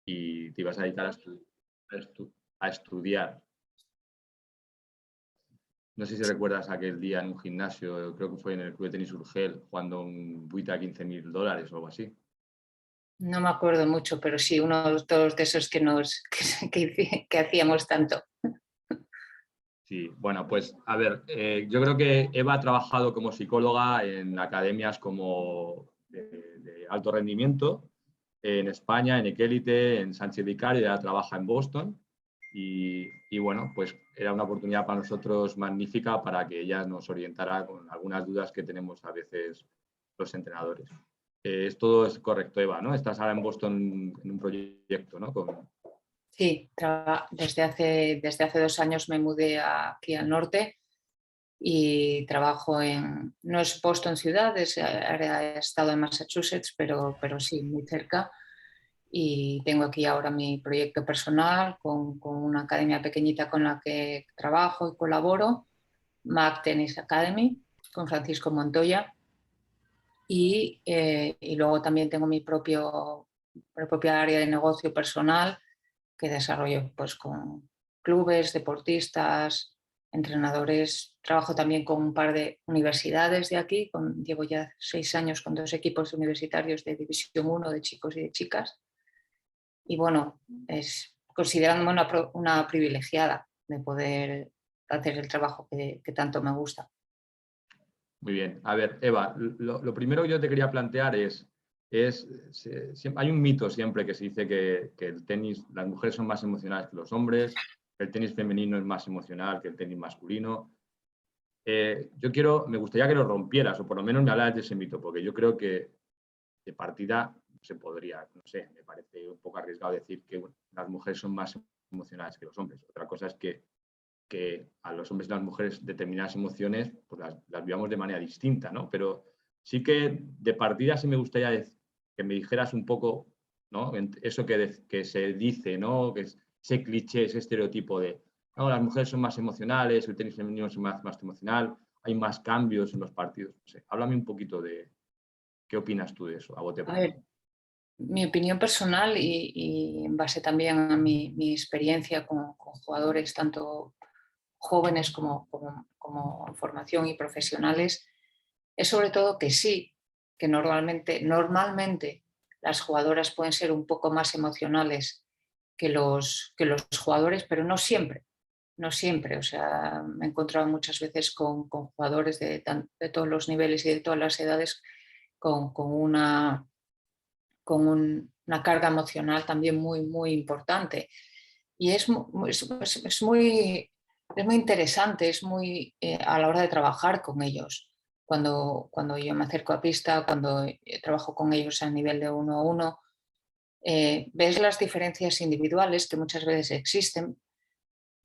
y te ibas a dedicar a estudiar. No sé si recuerdas aquel día en un gimnasio, creo que fue en el Club de Tenis Urgel, jugando un buita a $15.000 o algo así. No me acuerdo mucho, pero sí, uno de todos de esos que hacíamos tanto. Sí, bueno, pues a ver, yo creo que Eva ha trabajado como psicóloga en academias como de alto rendimiento en España, en Equality, en Sánchez Vicario, ya trabaja en Boston y bueno, pues era una oportunidad para nosotros magnífica para que ella nos orientara con algunas dudas que tenemos a veces los entrenadores. Todo es correcto, Eva, ¿no? Estás ahora en Boston en un proyecto, ¿no? Sí, desde hace 2 años me mudé aquí al norte y trabajo no es Boston ciudad, es área estado de Massachusetts, pero sí, muy cerca. Y tengo aquí ahora mi proyecto personal con una academia pequeñita con la que trabajo y colaboro, MAC Tennis Academy, con Francisco Montoya. Y luego también tengo mi propia área de negocio personal que desarrollo pues, con clubes, deportistas, entrenadores. Trabajo también con un par de universidades de aquí. Llevo ya 6 años con 2 equipos universitarios de División 1 de chicos y de chicas. Y bueno, considerándome una privilegiada de poder hacer el trabajo que tanto me gusta. Muy bien. A ver, Eva, lo primero que yo te quería plantear hay un mito siempre que se dice que el tenis, las mujeres son más emocionales que los hombres, que el tenis femenino es más emocional que el tenis masculino. Me gustaría que lo rompieras, o por lo menos me hablaras de ese mito, porque yo creo que de partida se podría, no sé, me parece un poco arriesgado decir que las mujeres son más emocionales que los hombres. Otra cosa es que a los hombres y las mujeres determinadas emociones pues las vivamos de manera distinta, ¿no? Pero sí que de partida sí me gustaría que me dijeras un poco, ¿no? Eso que se dice, ¿no? Que es ese cliché, ese estereotipo de, no, las mujeres son más emocionales, el tenis femenino es más emocional, hay más cambios en los partidos. No sé, háblame un poquito de qué opinas tú de eso, a bote A pronto. ver, mi opinión personal y en base también a mi experiencia con jugadores tanto jóvenes como formación y profesionales, es sobre todo que sí, que normalmente las jugadoras pueden ser un poco más emocionales que los jugadores, pero no siempre. No siempre, o sea, me he encontrado muchas veces con jugadores de todos los niveles y de todas las edades con una carga emocional también muy, muy importante. Y es muy interesante, a la hora de trabajar con ellos. Cuando yo me acerco a pista, cuando trabajo con ellos a nivel de 1-a-1, ves las diferencias individuales que muchas veces existen,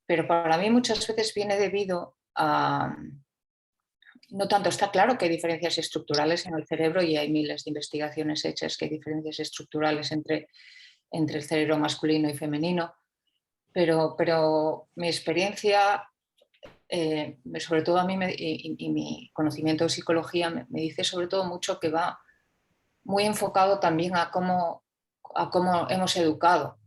pero para mí muchas veces viene debido a... No tanto, está claro que hay diferencias estructurales en el cerebro y hay miles de investigaciones hechas que hay diferencias estructurales entre el cerebro masculino y femenino, pero mi experiencia, sobre todo a mí y mi conocimiento de psicología me dice sobre todo mucho que va muy enfocado también a cómo hemos educado,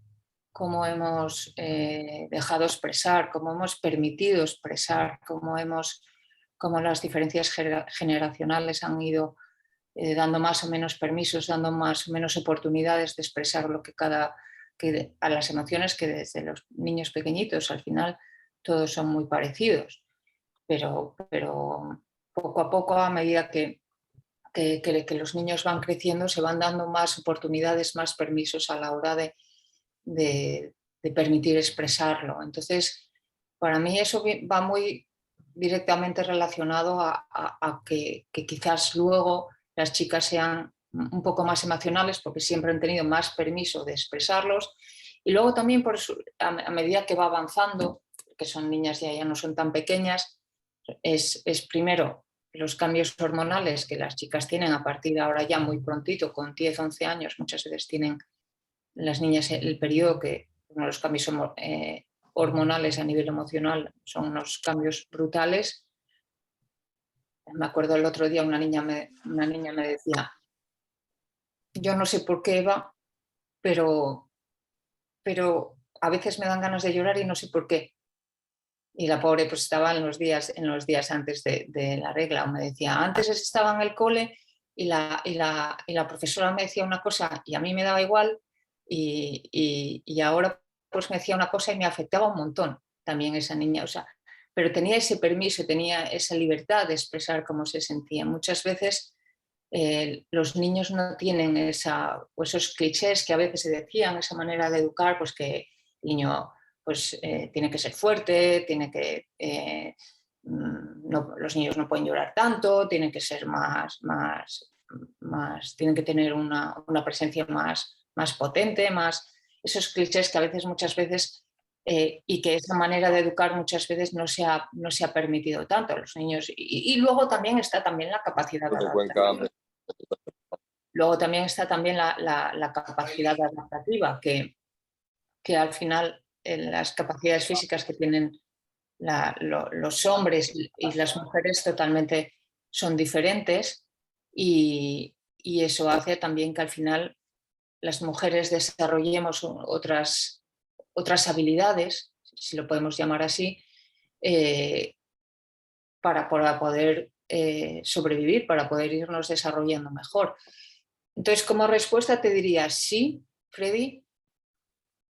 cómo hemos dejado expresar, cómo hemos permitido expresar, cómo las diferencias generacionales han ido dando más o menos permisos, dando más o menos oportunidades de expresar a las emociones que desde los niños pequeñitos al final todos son muy parecidos, pero poco a poco, a medida que los niños van creciendo, se van dando más oportunidades, más permisos a la hora de permitir expresarlo. Entonces, para mí eso va muy directamente relacionado a que quizás luego las chicas sean un poco más emocionales porque siempre han tenido más permiso de expresarlos, y luego también a medida que va avanzando, que son niñas ya no son tan pequeñas, es primero los cambios hormonales que las chicas tienen a partir de ahora ya muy prontito, con 10-11 años, muchas veces tienen las niñas el periodo que uno de los cambios hormonales a nivel emocional son unos cambios brutales. Me acuerdo el otro día una niña me decía, yo no sé por qué, Eva, pero pero a veces me dan ganas de llorar y no sé por qué. Y la pobre pues estaba en los días antes de la regla, o me decía, antes estaba en el cole y la profesora me decía una cosa y a mí me daba igual, y ahora pues me decía una cosa y me afectaba un montón también esa niña, o sea, pero tenía ese permiso, tenía esa libertad de expresar cómo se sentía. Muchas veces los niños no tienen esos clichés que a veces se decían, esa manera de educar, pues que el niño pues, tiene que ser fuerte, tiene que, los niños no pueden llorar tanto, tienen que ser tienen que tener una presencia más potente, esos clichés que a veces, muchas veces, y que esa manera de educar muchas veces no se ha permitido tanto a los niños. Y luego también está también la capacidad de adaptativa. Luego también está también la capacidad adaptativa, que al final las capacidades físicas que tienen los hombres y las mujeres totalmente son diferentes, y eso hace también que al final las mujeres desarrollemos otras habilidades, si lo podemos llamar así, para poder sobrevivir, para poder irnos desarrollando mejor. Entonces, como respuesta te diría sí, Freddy,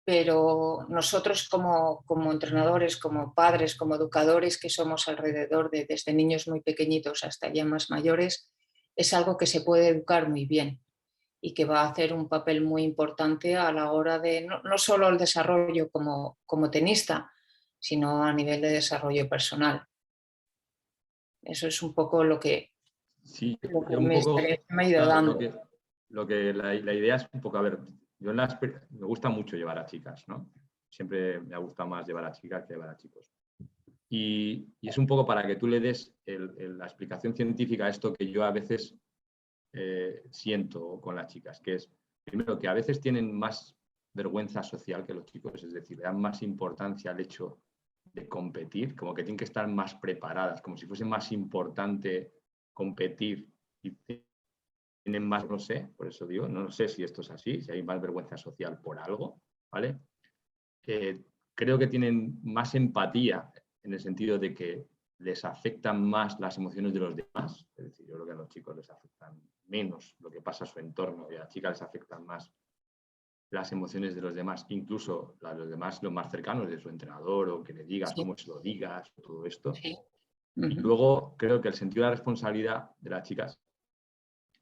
pero nosotros como entrenadores, como padres, como educadores que somos alrededor desde niños muy pequeñitos hasta ya más mayores, es algo que se puede educar muy bien y que va a hacer un papel muy importante a la hora de no solo el desarrollo como tenista, sino a nivel de desarrollo personal. Eso es un poco lo que Sí, mi experiencia me ha ido claro, dando. la idea es un poco, a ver, yo me gusta mucho llevar a chicas, ¿no? Siempre me ha gustado más llevar a chicas que llevar a chicos. Y es un poco para que tú le des la explicación científica a esto que yo a veces siento con las chicas, que es, primero, que a veces tienen más vergüenza social que los chicos, es decir, le dan más importancia al hecho de competir, como que tienen que estar más preparadas, como si fuese más importante competir, y tienen más, no sé, por eso digo, no sé si esto es así, si hay más vergüenza social por algo, ¿vale? Creo que tienen más empatía en el sentido de que les afectan más las emociones de los demás. Es decir, yo creo que a los chicos les afectan menos lo que pasa a su entorno, y a las chicas les afectan más las emociones de los demás, incluso los demás, los más cercanos, de su entrenador, o que le digas, Sí. cómo se lo digas, todo esto. Sí. Y luego creo que el sentido de la responsabilidad de las chicas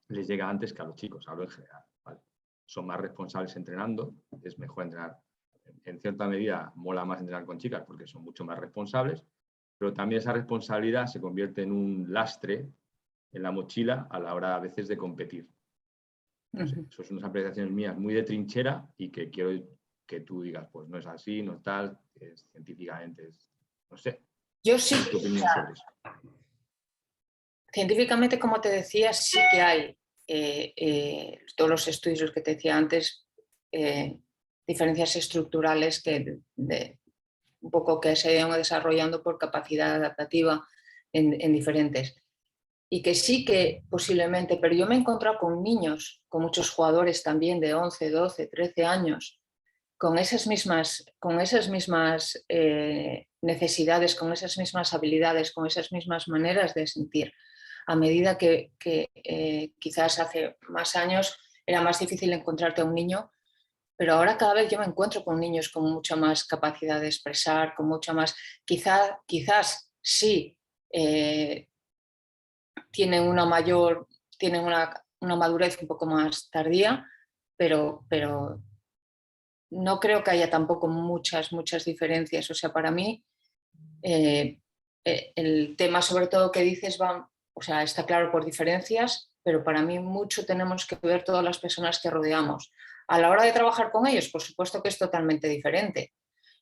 les llega antes que a los chicos, hablo en general, ¿vale? Son más responsables entrenando, es mejor entrenar. En cierta medida mola más entrenar con chicas porque son mucho más responsables, pero también esa responsabilidad se convierte en un lastre en la mochila a la hora a veces de competir. No sé, eso son unas apreciaciones mías muy de trinchera, y que quiero que tú digas, pues no es así, no tal, científicamente no sé. Yo sí, ¿Tu opinión sobre eso? científicamente, como te decía, sí que hay todos los estudios que te decía antes, diferencias estructurales un poco que se han ido desarrollando por capacidad adaptativa en diferentes. Y que sí que posiblemente, pero yo me he encontrado con niños, con muchos jugadores también de 11, 12, 13 años, con esas mismas necesidades, con esas mismas habilidades, con esas mismas maneras de sentir. A medida que quizás hace más años era más difícil encontrarte a un niño, pero ahora cada vez yo me encuentro con niños con mucha más capacidad de expresar, con mucha más, quizás sí, tienen una madurez un poco más tardía, pero no creo que haya tampoco muchas diferencias. O sea, para mí el tema sobre todo que dices está claro por diferencias, pero para mí mucho tenemos que ver todas las personas que rodeamos. A la hora de trabajar con ellos, por supuesto que es totalmente diferente,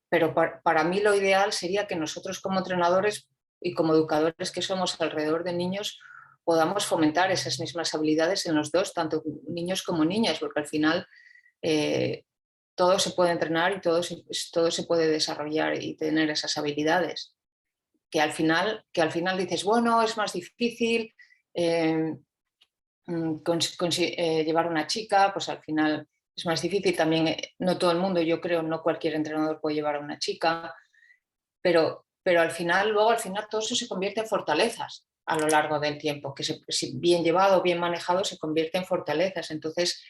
pero para mí lo ideal sería que nosotros como entrenadores y como educadores que somos alrededor de niños podamos fomentar esas mismas habilidades en los dos, tanto niños como niñas, porque al final todo se puede entrenar y todo se puede desarrollar y tener esas habilidades. Que al final dices, bueno, es más difícil llevar una chica, pues al final es más difícil. También no todo el mundo, yo creo, no cualquier entrenador puede llevar a una chica, pero al final, luego al final todo eso se convierte en fortalezas a lo largo del tiempo, que si bien llevado, bien manejado, se convierte en fortalezas. Entonces,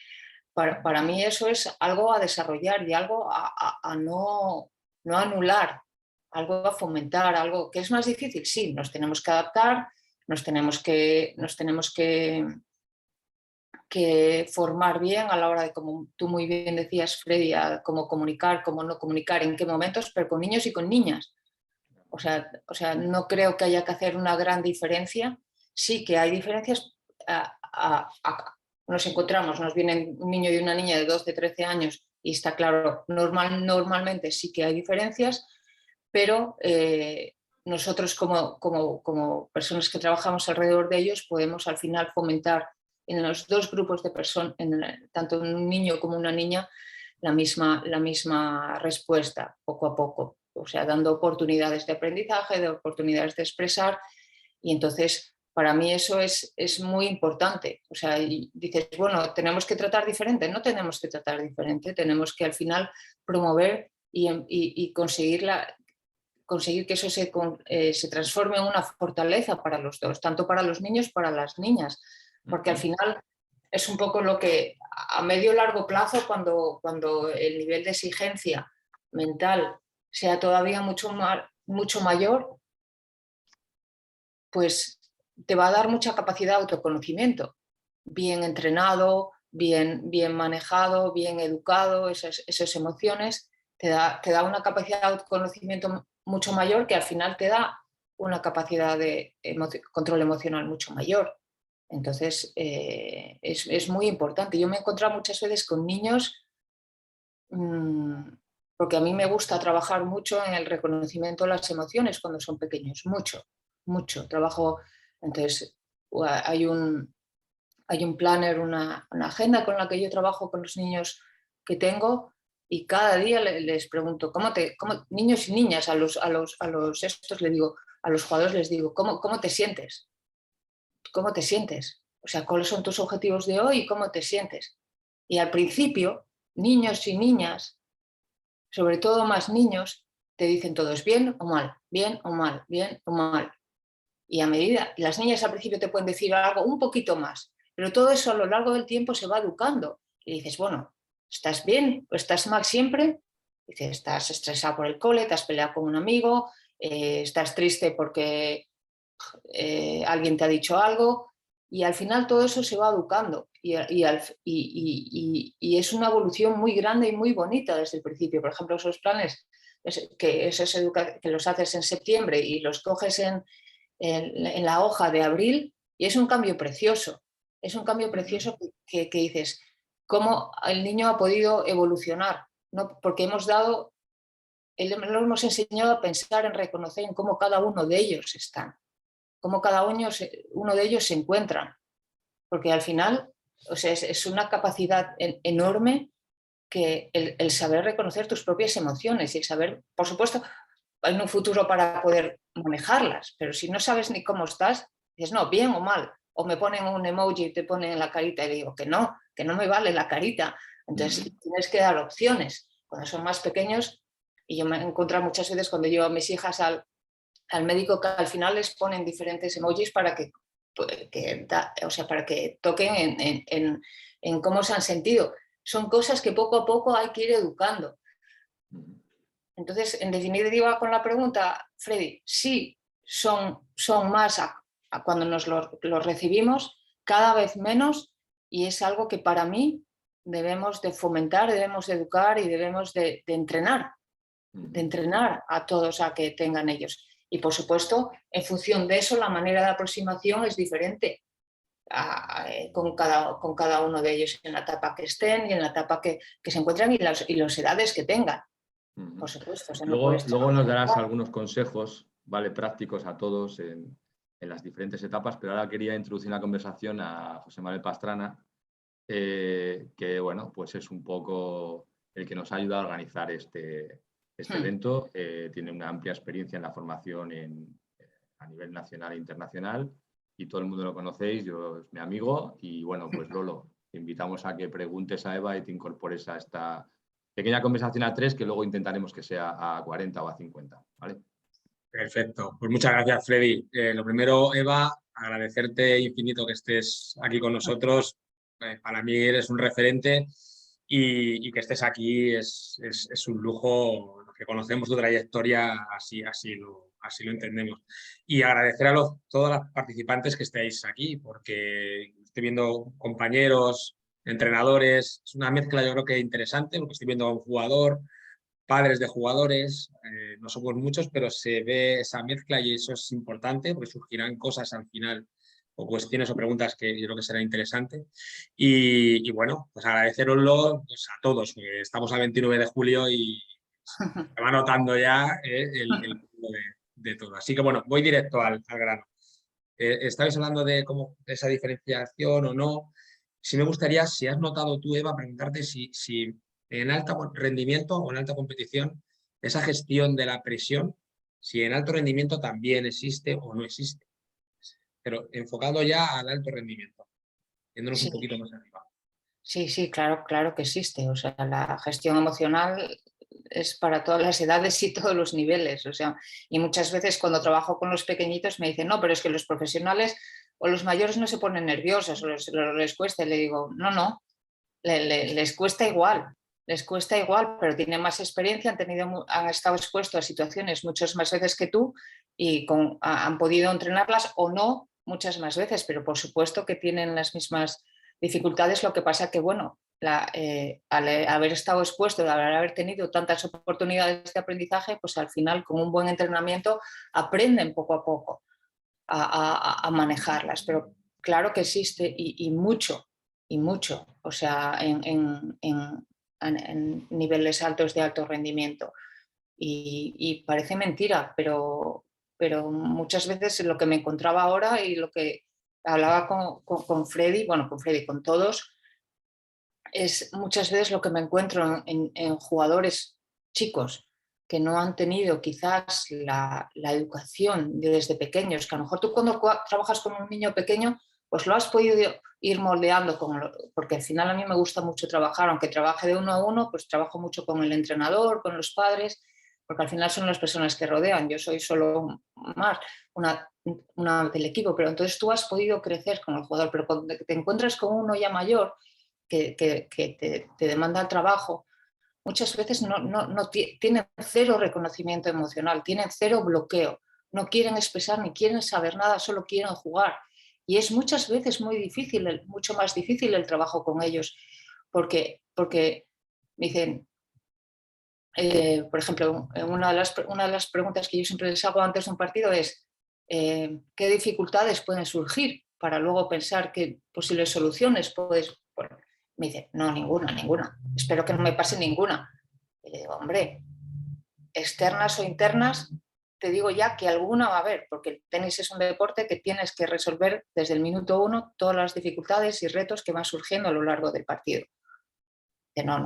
para mí eso es algo a desarrollar y algo a no anular, algo a fomentar, algo que es más difícil. Sí, nos tenemos que adaptar, nos tenemos que formar bien a la hora de, como tú muy bien decías, Freddy, a cómo comunicar, cómo no comunicar, en qué momentos, pero con niños y con niñas. O sea, no creo que haya que hacer una gran diferencia. Sí que hay diferencias. Nos encontramos, nos viene un niño y una niña de 12, 13 años y está claro, normalmente sí que hay diferencias, pero nosotros como personas que trabajamos alrededor de ellos podemos al final fomentar en los dos grupos de personas, tanto un niño como una niña, la misma respuesta poco a poco. O sea, dando oportunidades de aprendizaje, de oportunidades de expresar, y entonces para mí eso es muy importante. O sea, dices, bueno, tenemos que tratar diferente. No tenemos que tratar diferente, tenemos que al final promover y conseguir que eso se transforme en una fortaleza para los dos, tanto para los niños como para las niñas, porque al final es un poco lo que a medio largo plazo, cuando el nivel de exigencia mental sea todavía mucho mayor, pues te va a dar mucha capacidad de autoconocimiento, bien entrenado, bien manejado, bien educado, esas emociones, te da una capacidad de autoconocimiento mucho mayor, que al final te da una capacidad de control emocional mucho mayor. Entonces, es muy importante. Yo me he encontrado muchas veces con niños, porque a mí me gusta trabajar mucho en el reconocimiento de las emociones cuando son pequeños, mucho. Trabajo, entonces, hay un planner, una agenda con la que yo trabajo con los niños que tengo, y cada día les pregunto, niños y niñas, a los estos les digo, a los jugadores les digo, ¿cómo te sientes? ¿Cómo te sientes? O sea, ¿cuáles son tus objetivos de hoy y cómo te sientes? Y al principio, niños y niñas, sobre todo más niños, te dicen todo es bien o mal, bien o mal, bien o mal. Y a medida, las niñas al principio te pueden decir algo un poquito más, pero todo eso a lo largo del tiempo se va educando. Y dices, bueno, ¿estás bien o estás mal siempre? Dices, estás estresado por el cole, te has peleado con un amigo, estás triste porque alguien te ha dicho algo, y al final todo eso se va educando y es una evolución muy grande y muy bonita desde el principio. Por ejemplo, esos planes que los haces en septiembre y los coges en la hoja de abril, y es un cambio precioso. Es un cambio precioso que dices, cómo el niño ha podido evolucionar, ¿no? Porque lo hemos enseñado a pensar, en reconocer en cómo cada uno de ellos están, cómo cada uno de ellos se encuentran. Porque al final, o sea, es una capacidad enorme, que el saber reconocer tus propias emociones y el saber, por supuesto, hay un futuro para poder manejarlas, pero si no sabes ni cómo estás, dices, no, bien o mal, o me ponen un emoji y te ponen en la carita y digo que no me vale la carita. Entonces tienes que dar opciones. Cuando son más pequeños, y yo me he encontrado muchas veces cuando llevo a mis hijas al médico, que al final les ponen diferentes emojis para para que toquen en cómo se han sentido. Son cosas que poco a poco hay que ir educando. Entonces, en definitiva, con la pregunta, Freddy, sí son más cuando nos los recibimos, cada vez menos, y es algo que para mí debemos de fomentar, debemos de educar y debemos de entrenar a todos a que tengan ellos. Y por supuesto, en función de eso, la manera de aproximación es diferente con cada uno de ellos, en la etapa que estén y en la etapa que se encuentran, y las edades que tengan. Por supuesto. Luego nos darás algunos consejos, ¿vale?, prácticos a todos en las diferentes etapas, pero ahora quería introducir la conversación a José Manuel Pastrana, que bueno, pues es un poco el que nos ha ayudado a organizar este evento. Tiene una amplia experiencia en la formación a nivel nacional e internacional, y todo el mundo lo conocéis, yo es mi amigo, y bueno, pues Lolo, te invitamos a que preguntes a Eva y te incorpores a esta pequeña conversación a 3, que luego intentaremos que sea a 40 o a 50, ¿vale? Perfecto. Pues muchas gracias, Freddy. Lo primero, Eva, agradecerte infinito que estés aquí con nosotros. Para mí eres un referente y que estés aquí es un lujo. Los que conocemos tu trayectoria, así lo entendemos. Y agradecer a todas las participantes que estéis aquí, porque estoy viendo compañeros, entrenadores. Es una mezcla, yo creo que interesante, porque estoy viendo a un jugador, padres de jugadores, no somos muchos, pero se ve esa mezcla y eso es importante porque surgirán cosas al final o cuestiones o preguntas que yo creo que será interesante. Y bueno, pues agradeceroslo pues, a todos, que estamos a 29 de julio y se va notando ya el punto de todo. Así que bueno, voy directo al grano. Estabais hablando de cómo esa diferenciación o no. Sí me gustaría, si has notado tú, Eva, preguntarte si en alto rendimiento o en alta competición, esa gestión de la presión, si en alto rendimiento también existe o no existe. Pero enfocado ya al alto rendimiento, yéndonos un poquito más arriba. Sí, claro que existe. O sea, la gestión emocional es para todas las edades y todos los niveles. O sea, y muchas veces cuando trabajo con los pequeñitos me dicen, no, pero es que los profesionales o los mayores no se ponen nerviosos o les cuesta. Y le digo, no, les cuesta igual, pero tienen más experiencia, han estado expuestos a situaciones muchas más veces que tú y han podido entrenarlas o no muchas más veces, pero por supuesto que tienen las mismas dificultades. Lo que pasa que, bueno, al haber estado expuesto, al haber tenido tantas oportunidades de aprendizaje, pues al final con un buen entrenamiento aprenden poco a poco a manejarlas. Pero claro que existe y mucho, o sea, en niveles altos de alto rendimiento. Y parece mentira, pero muchas veces lo que me encontraba ahora y lo que hablaba con Freddy, con todos, es muchas veces lo que me encuentro en jugadores chicos que no han tenido quizás la educación desde pequeños, que a lo mejor tú cuando trabajas con un niño pequeño, pues lo has podido ir moldeando, porque al final a mí me gusta mucho trabajar, aunque trabaje de uno a uno, pues trabajo mucho con el entrenador, con los padres, porque al final son las personas que rodean, yo soy solo más una del equipo, pero entonces tú has podido crecer con el jugador, pero cuando te encuentras con uno ya mayor, que te demanda el trabajo, muchas veces no tienen cero reconocimiento emocional, tienen cero bloqueo, no quieren expresar ni quieren saber nada, solo quieren jugar. Y es muchas veces muy difícil, mucho más difícil el trabajo con ellos, porque me dicen, por ejemplo, una de las preguntas que yo siempre les hago antes de un partido es ¿qué dificultades pueden surgir? Para luego pensar qué posibles soluciones puedes... Bueno, me dice, no, ninguna. Espero que no me pase ninguna. Y digo, hombre, externas o internas, te digo ya que alguna va a haber, porque el tenis es un deporte que tienes que resolver desde el minuto 1 todas las dificultades y retos que van surgiendo a lo largo del partido. De no,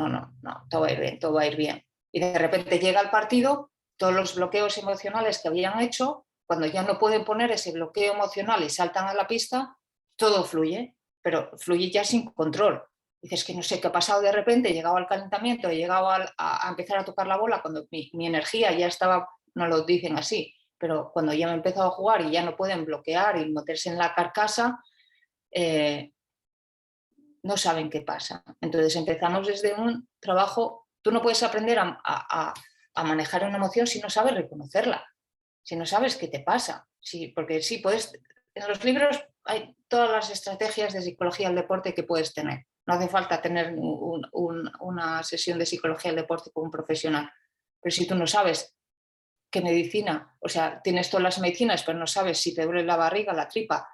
todo va a ir bien. Y de repente llega el partido, todos los bloqueos emocionales que habían hecho, cuando ya no pueden poner ese bloqueo emocional y saltan a la pista, todo fluye, pero fluye ya sin control. Dices que no sé qué ha pasado de repente, he llegado al calentamiento, he llegado a empezar a tocar la bola cuando mi energía ya estaba, no lo dicen así, pero cuando ya me he empezado a jugar y ya no pueden bloquear y meterse en la carcasa, no saben qué pasa. Entonces empezamos desde un trabajo, tú no puedes aprender a manejar una emoción si no sabes reconocerla, si no sabes qué te pasa. Sí, porque sí, puedes, en los libros hay todas las estrategias de psicología del deporte que puedes tener. No hace falta tener una sesión de psicología del deporte con un profesional. Pero si tú no sabes qué medicina, o sea, tienes todas las medicinas, pero no sabes si te duele la barriga, la tripa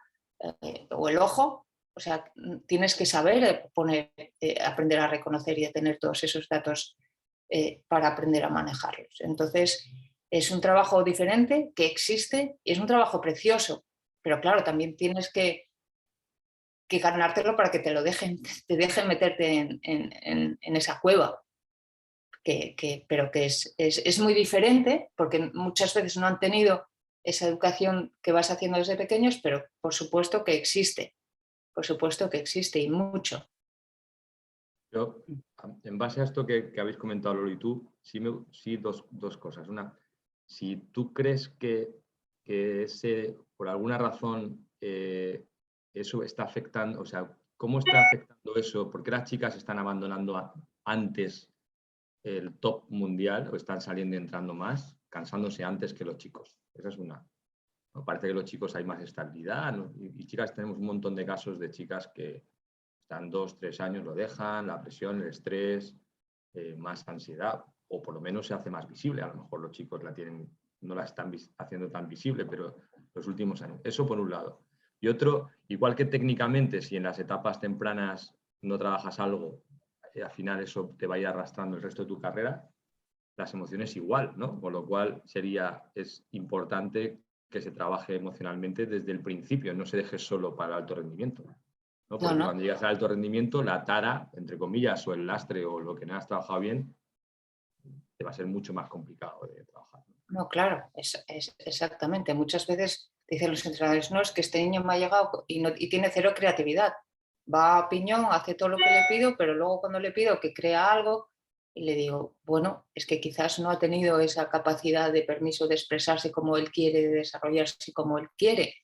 o el ojo, o sea, tienes que saber aprender a reconocer y a tener todos esos datos para aprender a manejarlos. Entonces, es un trabajo diferente que existe y es un trabajo precioso, pero claro, también tienes que ganártelo para que te dejen meterte en esa cueva. Pero que es muy diferente porque muchas veces no han tenido esa educación que vas haciendo desde pequeños, pero por supuesto que existe y mucho. Yo, en base a esto que habéis comentado, Lolo y tú, sí dos cosas. Una, si tú crees que por alguna razón eso está afectando, o sea, ¿cómo está afectando eso? ¿Por qué las chicas están abandonando antes el top mundial o están saliendo y entrando más, cansándose antes que los chicos? Esa es una. Me parece que los chicos hay más estabilidad, ¿no? Y chicas tenemos un montón de casos de chicas que están 2, 3 años, lo dejan, la presión, el estrés, más ansiedad, o por lo menos se hace más visible. A lo mejor los chicos no la están haciendo tan visible, pero los últimos años. Eso por un lado. Y otro, igual que técnicamente, si en las etapas tempranas no trabajas algo, al final eso te va a ir arrastrando el resto de tu carrera, las emociones igual, ¿no? Con lo cual es importante que se trabaje emocionalmente desde el principio, no se deje solo para el alto rendimiento, ¿no? Porque No. cuando llegas al alto rendimiento, la tara, entre comillas, o el lastre o lo que no has trabajado bien, te va a ser mucho más complicado de trabajar. No, claro, es exactamente. Muchas veces dicen los entrenadores, no, es que este niño me ha llegado y tiene cero creatividad. Va a piñón, hace todo lo que le pido, pero luego cuando le pido que crea algo, y le digo, bueno, es que quizás no ha tenido esa capacidad de permiso de expresarse como él quiere, de desarrollarse como él quiere.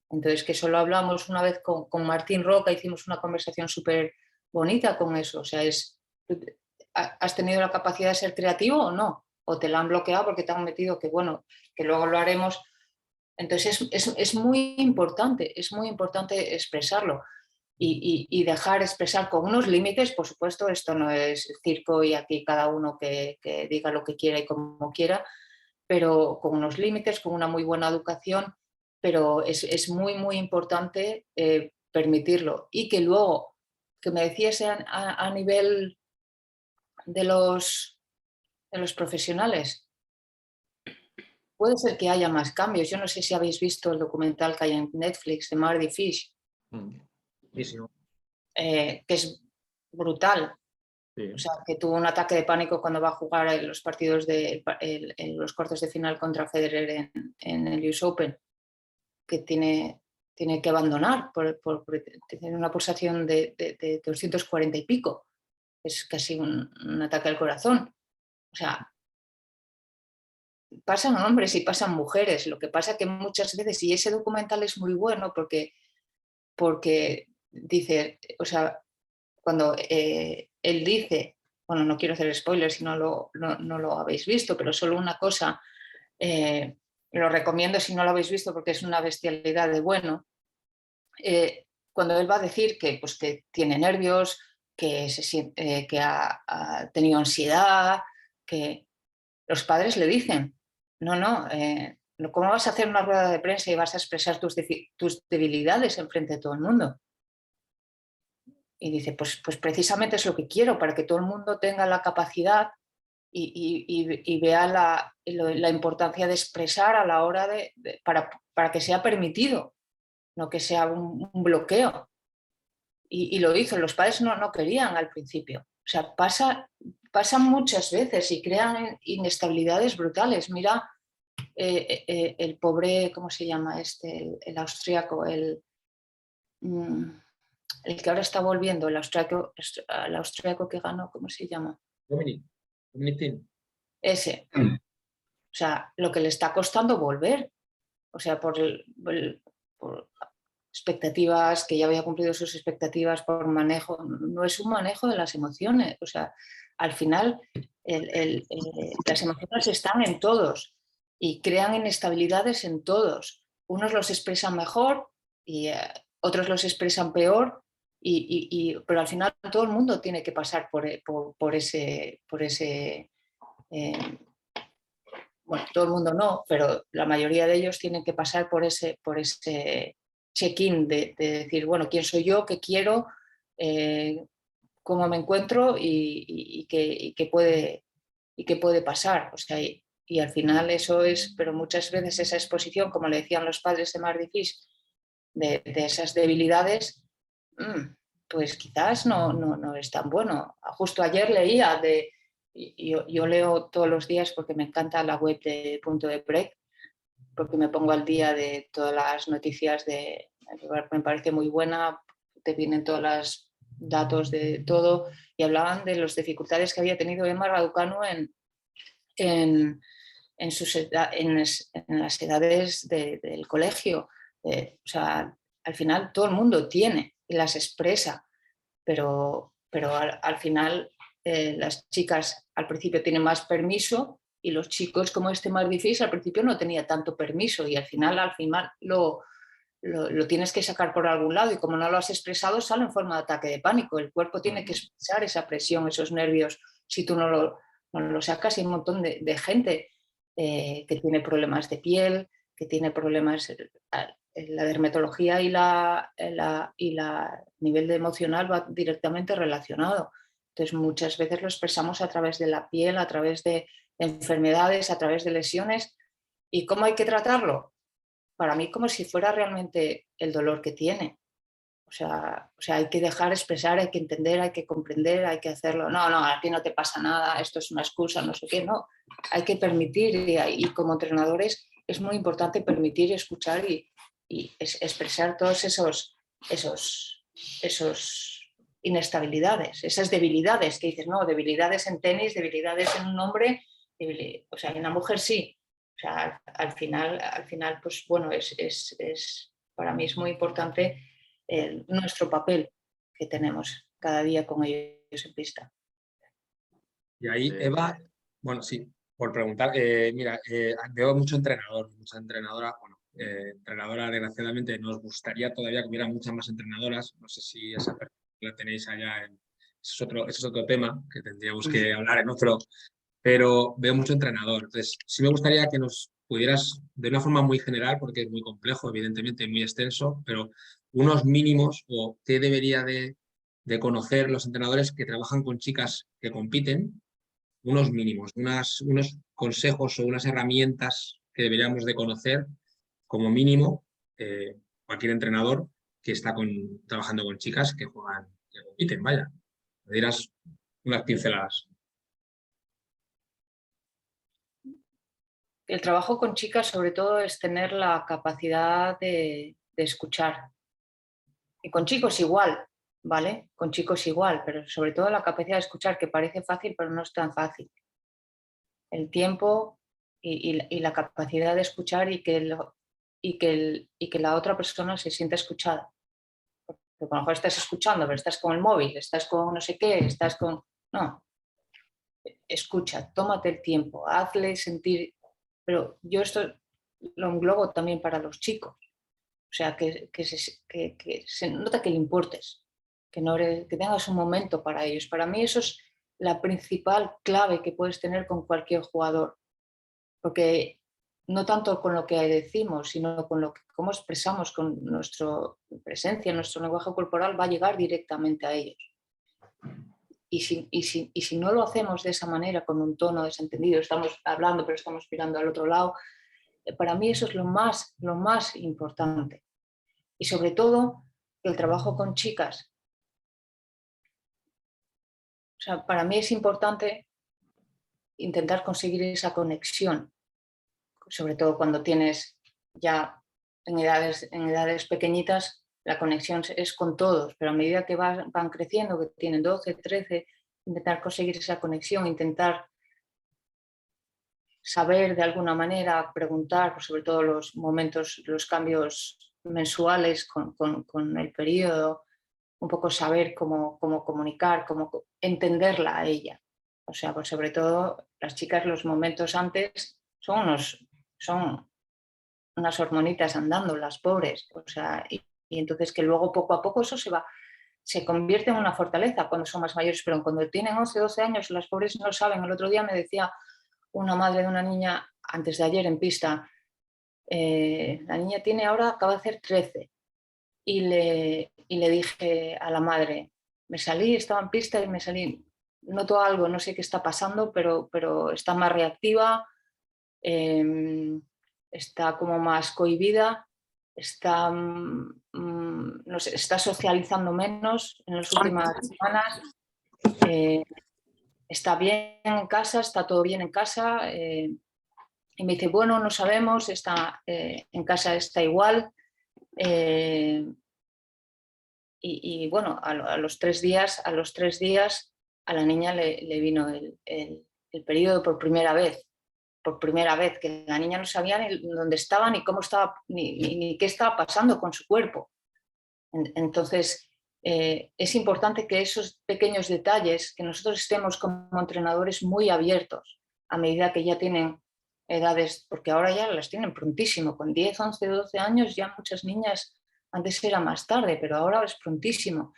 Entonces, que solo hablamos una vez con Martín Roca, hicimos una conversación súper bonita con eso. O sea, ¿has tenido la capacidad de ser creativo o no? O te la han bloqueado porque te han metido que, bueno, que luego lo haremos. Entonces, es muy importante expresarlo y dejar expresar con unos límites. Por supuesto, esto no es circo y aquí cada uno que diga lo que quiera y como quiera, pero con unos límites, con una muy buena educación, pero es muy, muy importante permitirlo. Y que luego, que me decías a nivel de los profesionales, puede ser que haya más cambios. Yo no sé si habéis visto el documental que hay en Netflix de Mardy Fish, que es brutal. Sí. O sea, que tuvo un ataque de pánico cuando va a jugar en los partidos en los cuartos de final contra Federer en el US Open, que tiene que abandonar por tener una pulsación de 240 y pico. Es casi un ataque al corazón. O sea, pasan hombres y pasan mujeres. Lo que pasa que muchas veces, y ese documental es muy bueno porque dice, o sea, cuando él dice, bueno, no quiero hacer spoilers si no lo habéis visto, pero solo una cosa, lo recomiendo si no lo habéis visto porque es una bestialidad de bueno. Cuando él va a decir pues, que tiene nervios, que ha tenido ansiedad, que los padres le dicen, no, ¿cómo vas a hacer una rueda de prensa y vas a expresar tus debilidades enfrente de todo el mundo? Y dice, pues precisamente es lo que quiero, para que todo el mundo tenga la capacidad y vea la importancia de expresar a la hora para que sea permitido, no que sea un bloqueo. Y lo hizo, los padres no querían al principio. O sea, pasan muchas veces y crean inestabilidades brutales. Mira el pobre, ¿cómo se llama este? El austríaco, el que ahora está volviendo, el austríaco que ganó, ¿cómo se llama? Dominic Thiem. Ese. O sea, lo que le está costando volver. O sea, por expectativas, que ya había cumplido sus expectativas, por manejo. No es un manejo de las emociones. O sea, al final las emociones están en todos y crean inestabilidades en todos. Unos los expresan mejor y otros los expresan peor, pero al final todo el mundo tiene que pasar por ese bueno, todo el mundo no, pero la mayoría de ellos tienen que pasar por ese check-in de decir, bueno, ¿quién soy yo? ¿Qué quiero? ¿Cómo me encuentro? Y qué puede pasar. O sea, y al final eso es, pero muchas veces esa exposición, como le decían los padres de Mardy Fish, de esas debilidades, pues quizás no es tan bueno. Justo ayer leía yo leo todos los días porque me encanta la web de Punto de Break, porque me pongo al día de todas las noticias me parece muy buena, te vienen todas las datos de todo, y hablaban de las dificultades que había tenido Emma Raducanu en las edades del colegio. O sea, al final todo el mundo tiene y las expresa, pero al final las chicas al principio tienen más permiso y los chicos, como más difícil, al principio no tenía tanto permiso y al final lo tienes que sacar por algún lado y como no lo has expresado sale en forma de ataque de pánico. El cuerpo tiene que expresar esa presión, esos nervios. Si tú no lo sacas, hay un montón de gente que tiene problemas de piel, que tiene problemas, la dermatología y nivel de emocional va directamente relacionado. Entonces muchas veces lo expresamos a través de la piel, a través de enfermedades, a través de lesiones. ¿Y cómo hay que tratarlo? Para mí como si fuera realmente el dolor que tiene. O sea, hay que dejar expresar, hay que entender, hay que comprender, hay que hacerlo. No, a ti no te pasa nada, esto es una excusa, no sé qué, no. Hay que permitir y como entrenadores es muy importante permitir, escuchar y expresar todos esos inestabilidades, esas debilidades que dices, no, debilidades en tenis, debilidades en un hombre, o sea, en una mujer sí. O sea, al final pues bueno, para mí es muy importante nuestro papel que tenemos cada día con ellos en pista. Y ahí, Eva, bueno, sí, por preguntar, mira, veo mucha entrenadora, bueno, entrenadora desgraciadamente, nos gustaría todavía que hubiera muchas más entrenadoras, no sé si esa persona la tenéis allá, ese es otro tema que tendríamos que hablar en otro, pero veo mucho entrenador, entonces sí me gustaría que nos pudieras, de una forma muy general, porque es muy complejo, evidentemente, muy extenso, pero unos mínimos o qué debería de conocer los entrenadores que trabajan con chicas que compiten, unos mínimos, unos consejos o unas herramientas que deberíamos de conocer como mínimo cualquier entrenador que está trabajando con chicas que juegan, que compiten, vaya. Me dirás unas pinceladas. El trabajo con chicas sobre todo es tener la capacidad de escuchar. Y con chicos igual, ¿vale? Con chicos igual, pero sobre todo la capacidad de escuchar, que parece fácil, pero no es tan fácil. El tiempo y la capacidad de escuchar y que la otra persona se sienta escuchada. Porque a lo mejor estás escuchando, pero estás con el móvil, estás con no sé qué, estás con... No, escucha, tómate el tiempo, hazle sentir... Pero yo esto lo englobo también para los chicos. O sea, que se nota que le importes, que tengas un momento para ellos. Para mí eso es la principal clave que puedes tener con cualquier jugador. Porque no tanto con lo que decimos, sino con cómo expresamos con nuestra presencia, nuestro lenguaje corporal va a llegar directamente a ellos. Y si no lo hacemos de esa manera, con un tono desentendido, estamos hablando pero estamos mirando al otro lado, para mí eso es lo más importante. Y sobre todo, el trabajo con chicas. O sea, para mí es importante intentar conseguir esa conexión, sobre todo cuando tienes ya en edades pequeñitas, la conexión es con todos, pero a medida que van creciendo, que tienen 12, 13, intentar conseguir esa conexión, intentar saber de alguna manera, preguntar, sobre todo los momentos, los cambios mensuales con el periodo, un poco saber cómo comunicar, cómo entenderla a ella. O sea, pues sobre todo las chicas los momentos antes son unas hormonitas andando, las pobres. O sea, y entonces que luego poco a poco eso se convierte en una fortaleza cuando son más mayores, pero cuando tienen 11, 12 años las pobres no saben. El otro día me decía una madre de una niña, antes de ayer en pista, la niña acaba de hacer 13 y le dije a la madre, estaba en pista y me salí, noto algo, no sé qué está pasando, pero está más reactiva, está como más cohibida, está, no sé, está socializando menos en las últimas semanas, está bien en casa, está todo bien en casa, y me dice, bueno, no sabemos, en casa está igual, y bueno, a los 3 días a la niña le vino el periodo por primera vez, que la niña no sabía ni dónde estaba, ni cómo estaba, ni qué estaba pasando con su cuerpo. Entonces, es importante que esos pequeños detalles, que nosotros estemos como entrenadores muy abiertos a medida que ya tienen edades, porque ahora ya las tienen prontísimo, con 10, 11, 12 años ya muchas niñas, antes era más tarde, pero ahora es prontísimo.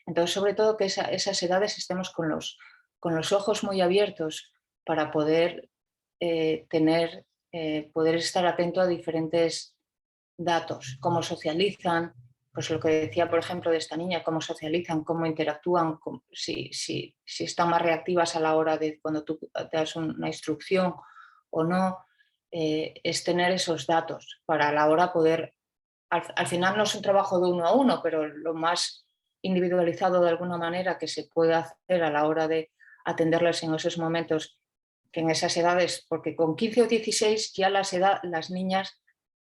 Entonces, sobre todo que esas edades estemos con los ojos muy abiertos para poder poder estar atento a diferentes datos, cómo socializan, pues lo que decía, por ejemplo, de esta niña, cómo socializan, cómo interactúan, si están más reactivas a la hora de cuando tú te das una instrucción o no, es tener esos datos para a la hora poder, al final no es un trabajo de 1 a 1, pero lo más individualizado de alguna manera que se puede hacer a la hora de atenderles en esos momentos, que en esas edades, porque con 15 o 16 ya las niñas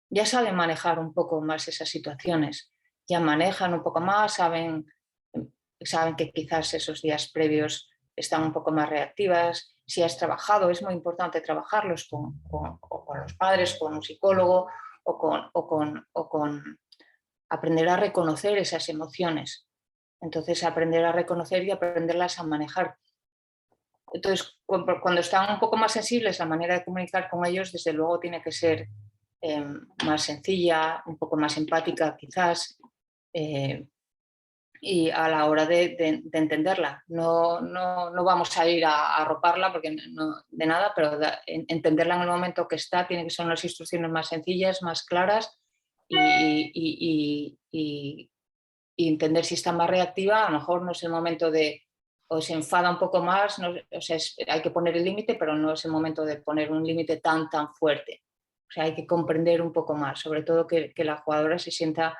ya saben manejar un poco más esas situaciones, ya manejan un poco más, saben que quizás esos días previos están un poco más reactivas. Si has trabajado, es muy importante trabajarlos con los padres, con un psicólogo o con aprender a reconocer esas emociones. Entonces, aprender a reconocer y aprenderlas a manejar. Entonces, cuando están un poco más sensibles, la manera de comunicar con ellos, desde luego, tiene que ser más sencilla, un poco más empática quizás, y a la hora de entenderla. No vamos a ir a arroparla porque no, de nada, pero entenderla en el momento que está, tiene que ser unas instrucciones más sencillas, más claras y entender si está más reactiva. A lo mejor no es el momento o se enfada un poco más, no, o sea, hay que poner el límite, pero no es el momento de poner un límite tan fuerte. O sea, hay que comprender un poco más, sobre todo que la jugadora se sienta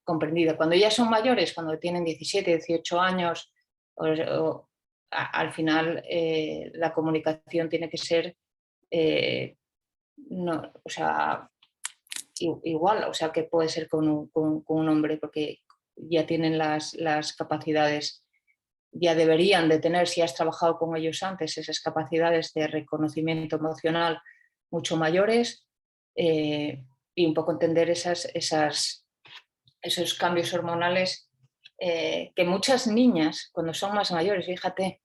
comprendida. Cuando ya son mayores, cuando tienen 17, 18 años, al final la comunicación tiene que ser no, o sea, igual, o sea, que puede ser con un hombre, porque ya tienen las capacidades, ya deberían de tener, si has trabajado con ellos antes, esas capacidades de reconocimiento emocional mucho mayores, y un poco entender esos cambios hormonales que muchas niñas, cuando son más mayores, fíjate,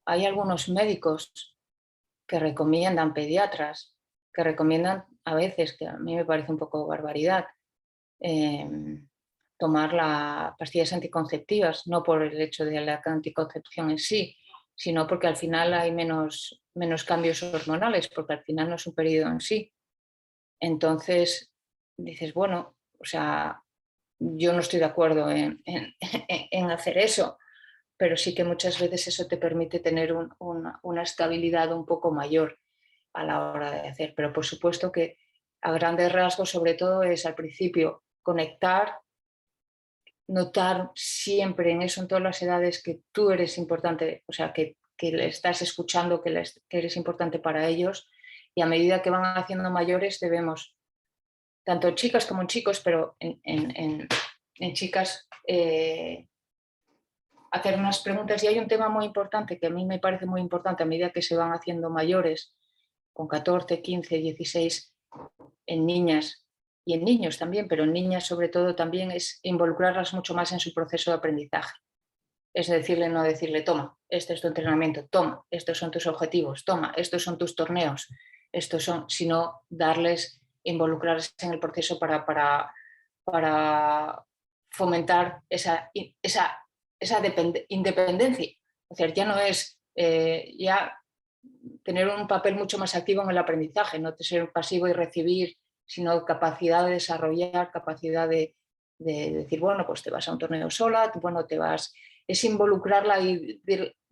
hay algunos médicos que recomiendan, pediatras, que recomiendan a veces, que a mí me parece un poco barbaridad, tomar las pastillas anticonceptivas, no por el hecho de la anticoncepción en sí, sino porque al final hay menos cambios hormonales, porque al final no es un periodo en sí. Entonces dices, bueno, o sea, yo no estoy de acuerdo en hacer eso, pero sí que muchas veces eso te permite tener una estabilidad un poco mayor a la hora de hacer. Pero por supuesto que a grandes rasgos, sobre todo, es al principio conectar, notar siempre en eso, en todas las edades, que tú eres importante, o sea, que le estás escuchando, que eres importante para ellos, y a medida que van haciendo mayores debemos, tanto chicas como en chicos, pero en chicas, hacer unas preguntas. Y hay un tema muy importante que a mí me parece muy importante a medida que se van haciendo mayores, con 14, 15, 16, en niñas y en niños también, pero en niñas sobre todo también, es involucrarlas mucho más en su proceso de aprendizaje. Es decirle, no decirle, toma, este es tu entrenamiento, toma, estos son tus objetivos, toma, estos son tus torneos, sino darles, involucrarse en el proceso para fomentar esa independencia. O sea, ya no es ya tener un papel mucho más activo en el aprendizaje, no ser pasivo y recibir, sino capacidad de desarrollar, capacidad de decir, bueno, pues te vas a un torneo sola, bueno, te vas, es involucrarla y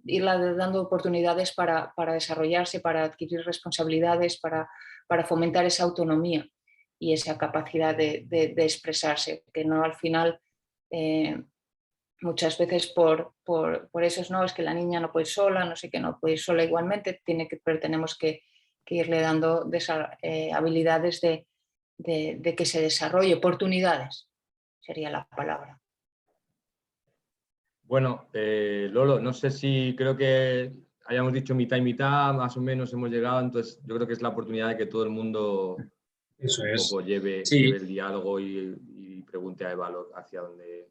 irla dando oportunidades para desarrollarse, para adquirir responsabilidades, para fomentar esa autonomía y esa capacidad de expresarse, que no al final muchas veces por eso no, es que la niña no puede ir sola, no sé qué, no puede ir sola igualmente, pero tenemos que irle dando habilidades de que se desarrolle, oportunidades sería la palabra. Bueno, Lolo, no sé si creo que hayamos dicho mitad y mitad, más o menos hemos llegado, entonces yo creo que es la oportunidad de que todo el mundo Eso un es. poco lleve Sí, el diálogo y pregunte a Eva hacia dónde.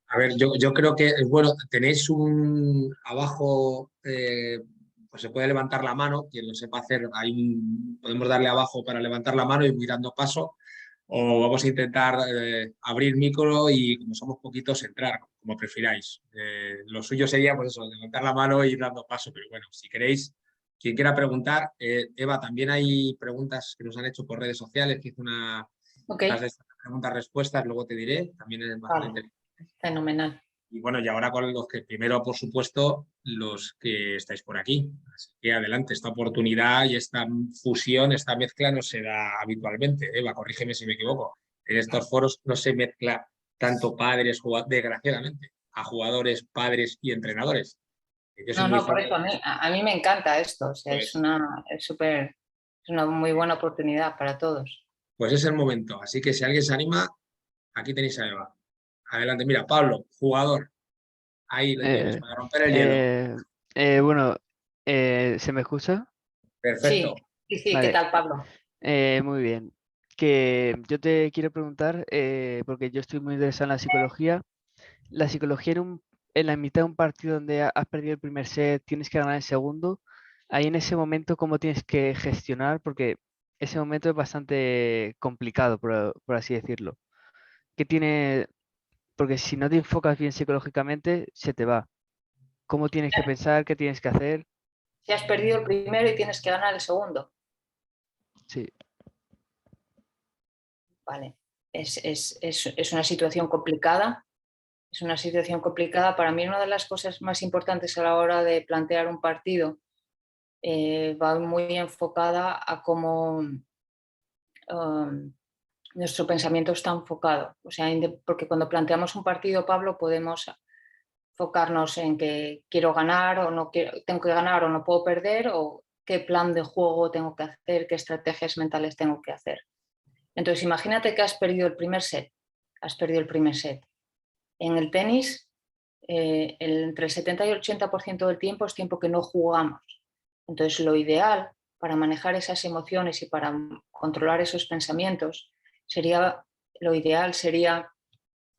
a ver, yo creo que es bueno, tenéis un abajo, pues se puede levantar la mano, quien lo sepa hacer, podemos darle abajo para levantar la mano y ir dando paso, o vamos a intentar abrir micro y como somos poquitos entrar, como prefiráis. Lo suyo sería pues eso, levantar la mano y ir dando paso, pero bueno, si queréis, quien quiera preguntar, Eva, también hay preguntas que nos han hecho por redes sociales, que hice unas Ok, de estas preguntas-respuestas, luego te diré, también es bastante vale, interesante. fenomenal. Y bueno, y ahora con los que primero, por supuesto, los que estáis por aquí. Así que adelante, esta oportunidad y esta fusión, esta mezcla no se da habitualmente. Eva, corrígeme si me equivoco. En estos foros no se mezcla tanto padres, desgraciadamente, a jugadores, padres y entrenadores. Yo soy No, muy no, por fan. eso a mí me encanta esto, o sea, Pues, es una muy buena oportunidad para todos. pues es el momento. Así que si alguien se anima, aquí tenéis a Eva. Adelante, mira, Pablo, jugador. Ahí lo tienes, Eh, para romper el hielo. eh, bueno, ¿se me escucha? Sí, Perfecto. sí, sí, ¿qué Vale, tal, Pablo? muy bien. Que yo te quiero preguntar, porque yo estoy muy interesado en la psicología en la mitad de un partido donde has perdido el primer set, tienes que ganar el segundo, ahí en ese momento, ¿cómo tienes que gestionar? Porque ese momento es bastante complicado, por así decirlo. ¿Qué tiene? Porque si no te enfocas bien psicológicamente, se te va. ¿Cómo tienes que pensar? ¿Qué tienes que hacer? Si has perdido el primero y tienes que ganar el segundo, Sí, vale, es una situación complicada. Es una situación complicada. Para mí, una de las cosas más importantes a la hora de plantear un partido va muy enfocada a cómo nuestro pensamiento está enfocado. O sea, porque cuando planteamos un partido, Pablo, podemos enfocarnos en que quiero ganar o no quiero, tengo que ganar o no puedo perder, o qué plan de juego tengo que hacer, qué estrategias mentales tengo que hacer. Entonces, imagínate que has perdido el primer set. Has perdido el primer set. En el tenis, entre el 70 y el 80% del tiempo es tiempo que no jugamos. Entonces, lo ideal para manejar esas emociones y para controlar esos pensamientos lo ideal sería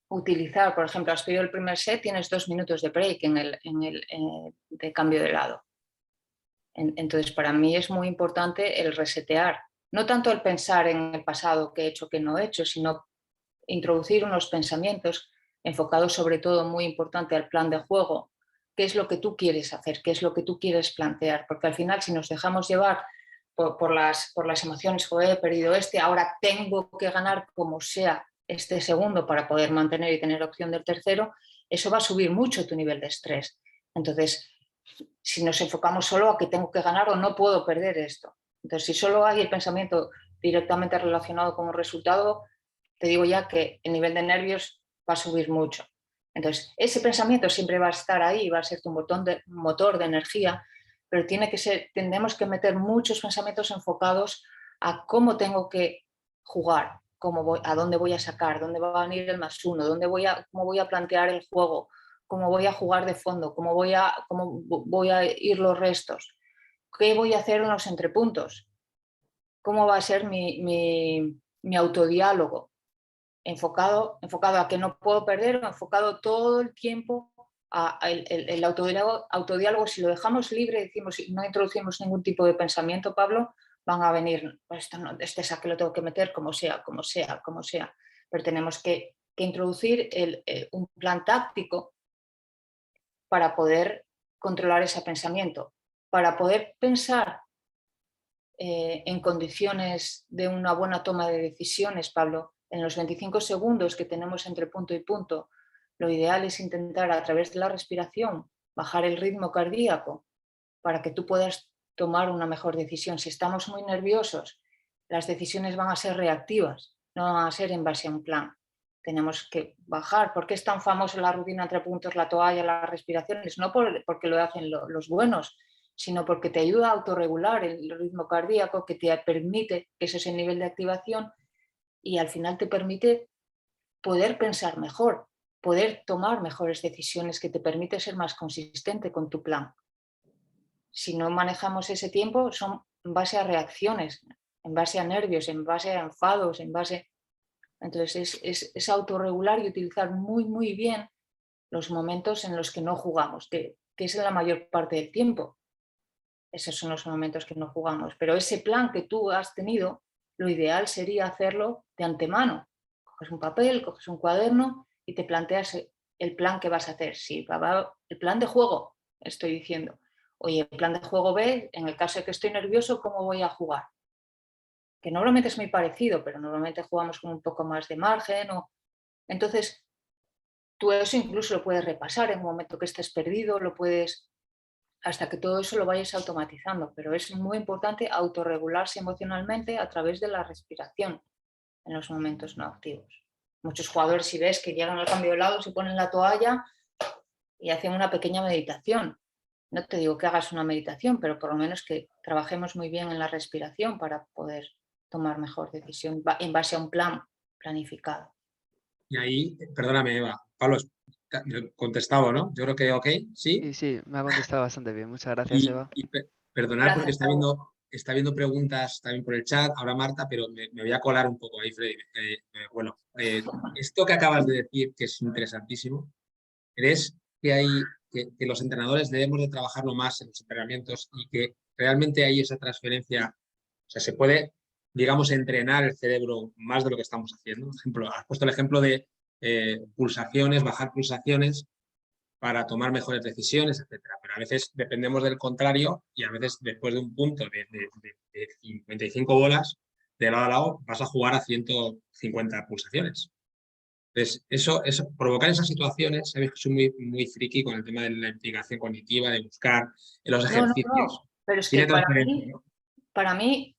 utilizar, por ejemplo, has perdido el primer set, tienes 2 minutos de break de cambio de lado. Entonces, para mí es muy importante el resetear, no tanto el pensar en el pasado, qué he hecho, qué no he hecho, sino introducir unos pensamientos enfocados sobre todo, muy importante, al plan de juego. ¿Qué es lo que tú quieres hacer? ¿Qué es lo que tú quieres plantear? Porque al final, si nos dejamos llevar por las emociones, he perdido ahora tengo que ganar como sea este segundo para poder mantener y tener opción del tercero, eso va a subir mucho tu nivel de estrés. Entonces, si nos enfocamos solo a que tengo que ganar o no puedo perder esto. Entonces, si solo hay el pensamiento directamente relacionado con un resultado, te digo ya que el nivel de nervios va a subir mucho. Entonces, ese pensamiento siempre va a estar ahí, va a ser tu motor de energía, pero tenemos que meter muchos pensamientos enfocados a cómo tengo que jugar, a dónde voy a sacar, dónde va a venir el +1, cómo voy a plantear el juego, cómo voy a jugar de fondo, cómo voy a ir los restos, qué voy a hacer en los entrepuntos, cómo va a ser mi autodiálogo, enfocado a que no puedo perder, o enfocado todo el tiempo el autodiálogo. Si lo dejamos libre, decimos, si no introducimos ningún tipo de pensamiento, Pablo, van a venir, pues esto no, este saque lo tengo que meter como sea, pero tenemos que introducir un plan táctico para poder controlar ese pensamiento, para poder pensar en condiciones de una buena toma de decisiones, Pablo. En los 25 segundos que tenemos entre punto y punto, lo ideal es intentar a través de la respiración bajar el ritmo cardíaco para que tú puedas tomar una mejor decisión. Si estamos muy nerviosos, las decisiones van a ser reactivas, no van a ser en base a un plan. Tenemos que bajar. ¿Por qué es tan famosa la rutina entre puntos, la toalla, las respiraciones? No porque lo hacen los buenos, sino porque te ayuda a autorregular el ritmo cardíaco, que te permite, que ese es el nivel de activación, y al final te permite poder pensar mejor, poder tomar mejores decisiones que te permite ser más consistente con tu plan. Si no manejamos ese tiempo, son en base a reacciones, en base a nervios, en base a enfados, en base... Entonces es autorregular y utilizar muy, muy bien los momentos en los que no jugamos, que es la mayor parte del tiempo. Esos son los momentos que no jugamos. Pero ese plan que tú has tenido, lo ideal sería hacerlo de antemano. Coges un papel, coges un cuaderno y te planteas el plan que vas a hacer. Sí, el plan de juego, estoy diciendo. Oye, el plan de juego B, en el caso de que estoy nervioso, ¿cómo voy a jugar? Que normalmente es muy parecido, pero normalmente jugamos con un poco más de margen. Entonces, tú eso incluso lo puedes repasar en un momento que estés perdido, lo puedes... hasta que todo eso lo vayas automatizando, pero es muy importante autorregularse emocionalmente a través de la respiración en los momentos no activos. Muchos jugadores, si ves que llegan al cambio de lado, se ponen la toalla y hacen una pequeña meditación. No te digo que hagas una meditación, pero por lo menos que trabajemos muy bien en la respiración para poder tomar mejor decisión en base a un plan planificado. Y ahí, perdóname, Eva, Pablo, contestado, ¿no? Yo creo que ok, sí. Sí, sí, me ha contestado bastante bien. Muchas gracias, Eva. Perdonad porque Gracias, está viendo preguntas también por el chat, ahora Marta, pero me voy a colar un poco ahí, Freddy. Esto que acabas de decir, que es interesantísimo, ¿crees que los entrenadores debemos de trabajarlo más en los entrenamientos y que realmente hay esa transferencia? O sea, se puede, digamos, entrenar el cerebro más de lo que estamos haciendo. Por ejemplo, has puesto el ejemplo de pulsaciones, bajar pulsaciones para tomar mejores decisiones, etcétera. Pero a veces dependemos del contrario y a veces después de un punto de 55 bolas, de lado a lado vas a jugar a 150 pulsaciones. Entonces, provocar esas situaciones, sabéis que soy muy friki con el tema de la investigación cognitiva, de buscar en los ejercicios. Pero es Tiene que transferencia, ¿no? para mí,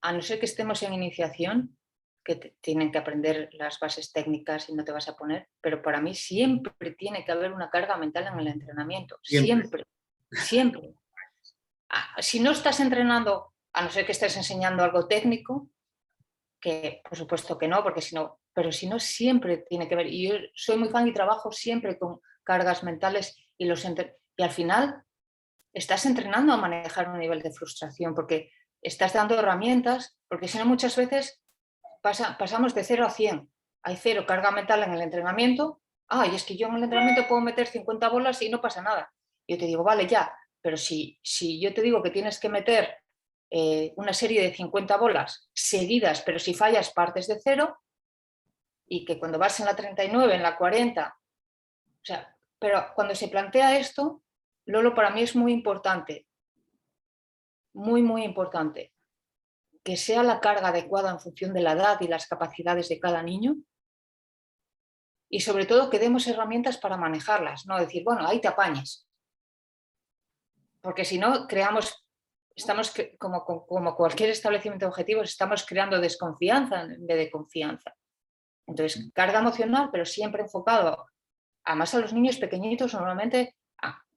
a no ser que estemos en iniciación, que tienen que aprender las bases técnicas y no te vas a poner, pero para mí siempre tiene que haber una carga mental en el entrenamiento, siempre, siempre. Si no estás entrenando, a no ser que estés enseñando algo técnico, que por supuesto que no, porque si no, pero si no, siempre tiene que ver. Y yo soy muy fan y trabajo siempre con cargas mentales y al final estás entrenando a manejar un nivel de frustración porque estás dando herramientas, porque si no muchas veces pasamos de 0 a 100. Hay 0 carga mental en el entrenamiento. Y es que yo en el entrenamiento puedo meter 50 bolas y no pasa nada. Yo te digo, vale, ya, pero si yo te digo que tienes que meter una serie de 50 bolas seguidas, pero si fallas partes de 0 y que cuando vas en la 39, en la 40, o sea, pero cuando se plantea esto, Lolo, para mí es muy importante, muy, muy importante, que sea la carga adecuada en función de la edad y las capacidades de cada niño y sobre todo que demos herramientas para manejarlas, no decir, bueno, ahí te apañes. Porque si no, estamos como cualquier establecimiento de objetivos, estamos creando desconfianza en vez de confianza. Entonces, carga emocional, pero siempre enfocado. Además, a los niños pequeñitos normalmente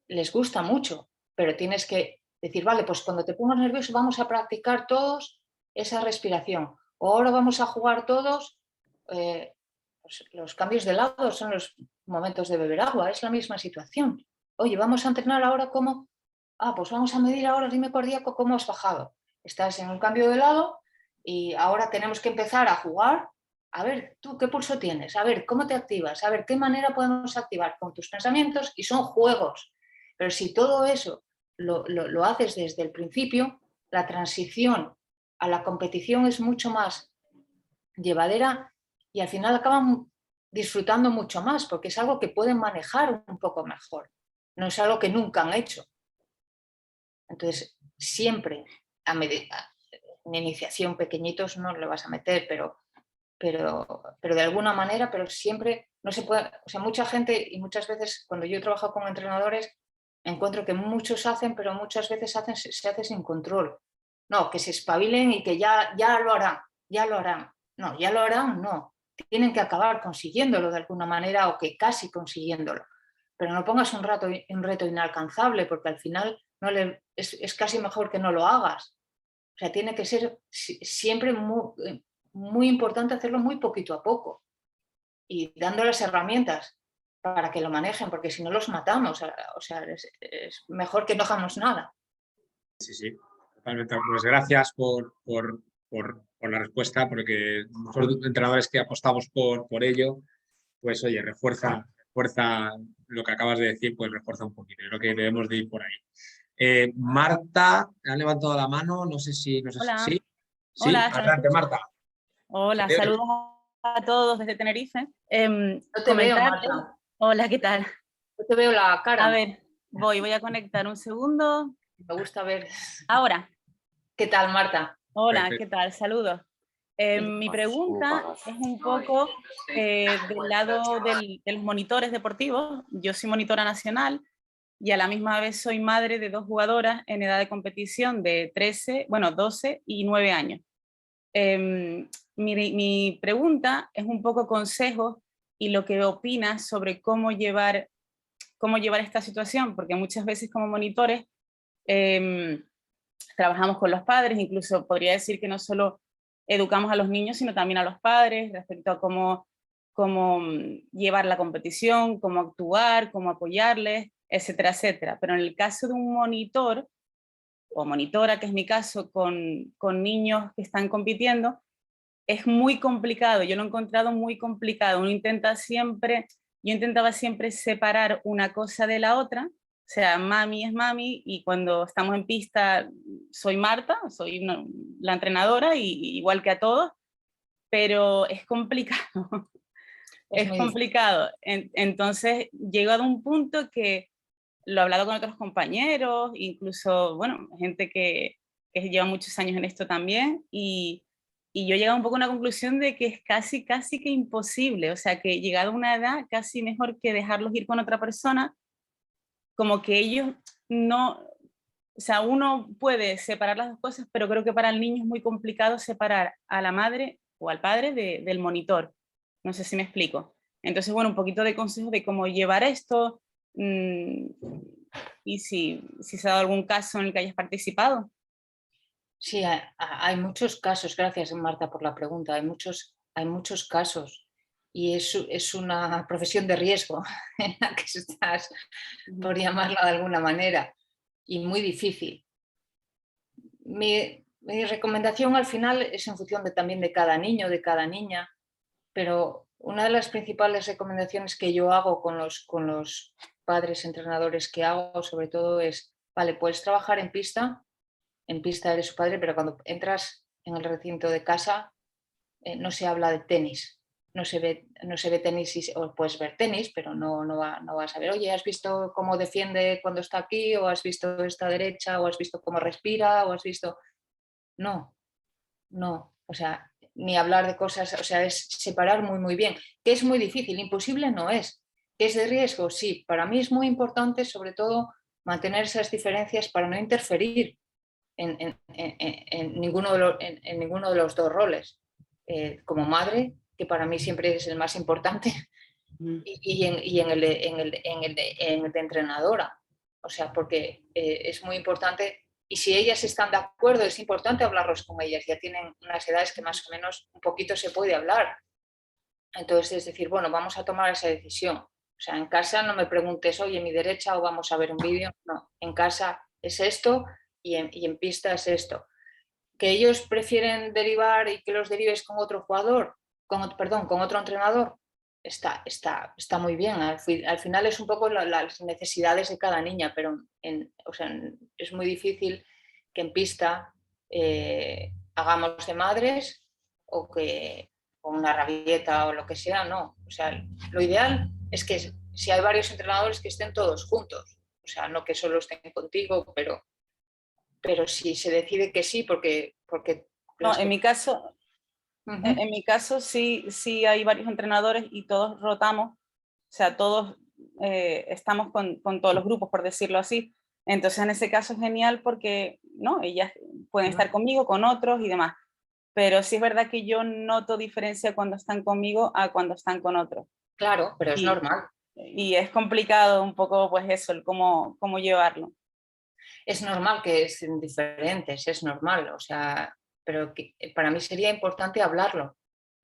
les gusta mucho, pero tienes que decir, vale, pues cuando te pongas nervioso vamos a practicar todos esa respiración. O ahora vamos a jugar todos, pues los cambios de lado son los momentos de beber agua, es la misma situación. Oye, vamos a entrenar ahora cómo, pues vamos a medir ahora el ritmo cardíaco, cómo has bajado. Estás en un cambio de lado y ahora tenemos que empezar a jugar. A ver, tú, ¿qué pulso tienes? A ver, ¿cómo te activas? A ver, ¿qué manera podemos activar con tus pensamientos? Y son juegos. Pero si todo eso lo haces desde el principio, la transición a la competición es mucho más llevadera y al final acaban disfrutando mucho más porque es algo que pueden manejar un poco mejor. No es algo que nunca han hecho. Entonces, siempre, en iniciación pequeñitos no le vas a meter, pero de alguna manera, pero siempre no se puede, o sea, mucha gente y muchas veces cuando yo trabajo con entrenadores encuentro que muchos hacen, pero muchas veces se hace sin control. No, que se espabilen y que ya lo harán, ya lo harán. No, ya lo harán, no. Tienen que acabar consiguiéndolo de alguna manera o que casi consiguiéndolo. Pero no pongas un reto inalcanzable porque al final es casi mejor que no lo hagas. O sea, tiene que ser siempre muy importante hacerlo muy poquito a poco. y dando las herramientas para que lo manejen, porque si no los matamos, o sea, es mejor que no hagamos nada. Sí, sí, totalmente. Pues gracias por la respuesta, porque nosotros entrenadores que apostamos por ello, pues oye, refuerza lo que acabas de decir, pues refuerza un poquito. Yo creo que debemos de ir por ahí. Marta, ha levantado la mano, no sé si Hola. sí. Sí, Hola, adelante, Marta. Hola, saludos a todos desde Tenerife. No te veo, Marta. Hola, ¿qué tal? No te veo la cara. A ver, voy a conectar un segundo. Me gusta ver. Ahora. ¿Qué tal, Marta? Hola, Perfecto. ¿qué tal? Saludos. Mi pregunta es un poco del lado de los monitores deportivos. Yo soy monitora nacional y a la misma vez soy madre de 2 jugadoras en edad de competición de 12 y 9 años. Mi pregunta es un poco consejos y lo que opinas sobre cómo llevar esta situación, porque muchas veces como monitores trabajamos con los padres, incluso podría decir que no solo educamos a los niños, sino también a los padres respecto a cómo llevar la competición, cómo actuar, cómo apoyarles, etcétera, etcétera. Pero en el caso de un monitor o monitora, que es mi caso, con niños que están compitiendo, es muy complicado, yo lo he encontrado muy complicado. Yo intentaba siempre separar una cosa de la otra, o sea, mami es mami y cuando estamos en pista soy Marta, soy la entrenadora, igual que a todos, pero es complicado, es complicado. Entonces, llegado a un punto que lo he hablado con otros compañeros, incluso, bueno, gente que lleva muchos años en esto también, y yo he llegado un poco a una conclusión de que es casi que imposible, o sea, que llegado a una edad casi mejor que dejarlos ir con otra persona, como que ellos no, o sea, uno puede separar las dos cosas, pero creo que para el niño es muy complicado separar a la madre o al padre del monitor. No sé si me explico. Entonces, bueno, un poquito de consejo de cómo llevar esto, y si se ha dado algún caso en el que hayas participado. Sí, hay muchos casos, gracias Marta por la pregunta, hay muchos casos y es una profesión de riesgo en la que estás, por llamarla de alguna manera, y muy difícil. Mi recomendación al final es en función también de cada niño, de cada niña, pero una de las principales recomendaciones que yo hago con los padres entrenadores que hago sobre todo es, vale, puedes trabajar en pista eres su padre, pero cuando entras en el recinto de casa no se habla de tenis, no se ve tenis, o puedes ver tenis, pero no vas a ver, oye, ¿has visto cómo defiende cuando está aquí? ¿O has visto esta derecha? ¿O has visto cómo respira? ¿O has visto...? No, o sea, ni hablar de cosas, o sea, es separar muy bien, que es muy difícil, imposible no es, que es de riesgo, sí, para mí es muy importante sobre todo mantener esas diferencias para no interferir en ninguno de los dos roles. Como madre, que para mí siempre es el más importante, y en el de entrenadora. O sea, porque es muy importante, y si ellas están de acuerdo, es importante hablarlos con ellas. Ya tienen unas edades que más o menos un poquito se puede hablar. Entonces, es decir, bueno, vamos a tomar esa decisión. O sea, en casa no me preguntes, oye, mi derecha o vamos a ver un vídeo. No, en casa es esto y en pista es esto. Que ellos prefieren derivar y que los derives con otro jugador, con otro entrenador, está muy bien. Al final es un poco las necesidades de cada niña, pero o sea, es muy difícil que en pista hagamos de madres o que con una rabieta o lo que sea, no. O sea, lo ideal es que si hay varios entrenadores que estén todos juntos, o sea, no que solo estén contigo, pero si se decide que sí, porque no, en mi caso, en mi caso sí hay varios entrenadores y todos rotamos, o sea, todos estamos con todos los grupos, por decirlo así. Entonces, en ese caso es genial porque, ¿no? Ellas pueden estar conmigo, con otros y demás. Pero sí es verdad que yo noto diferencia cuando están conmigo a cuando están con otros. Claro, pero es normal. Y es complicado un poco, pues eso, el cómo llevarlo. Es normal que sean diferentes, es normal, o sea, pero para mí sería importante hablarlo.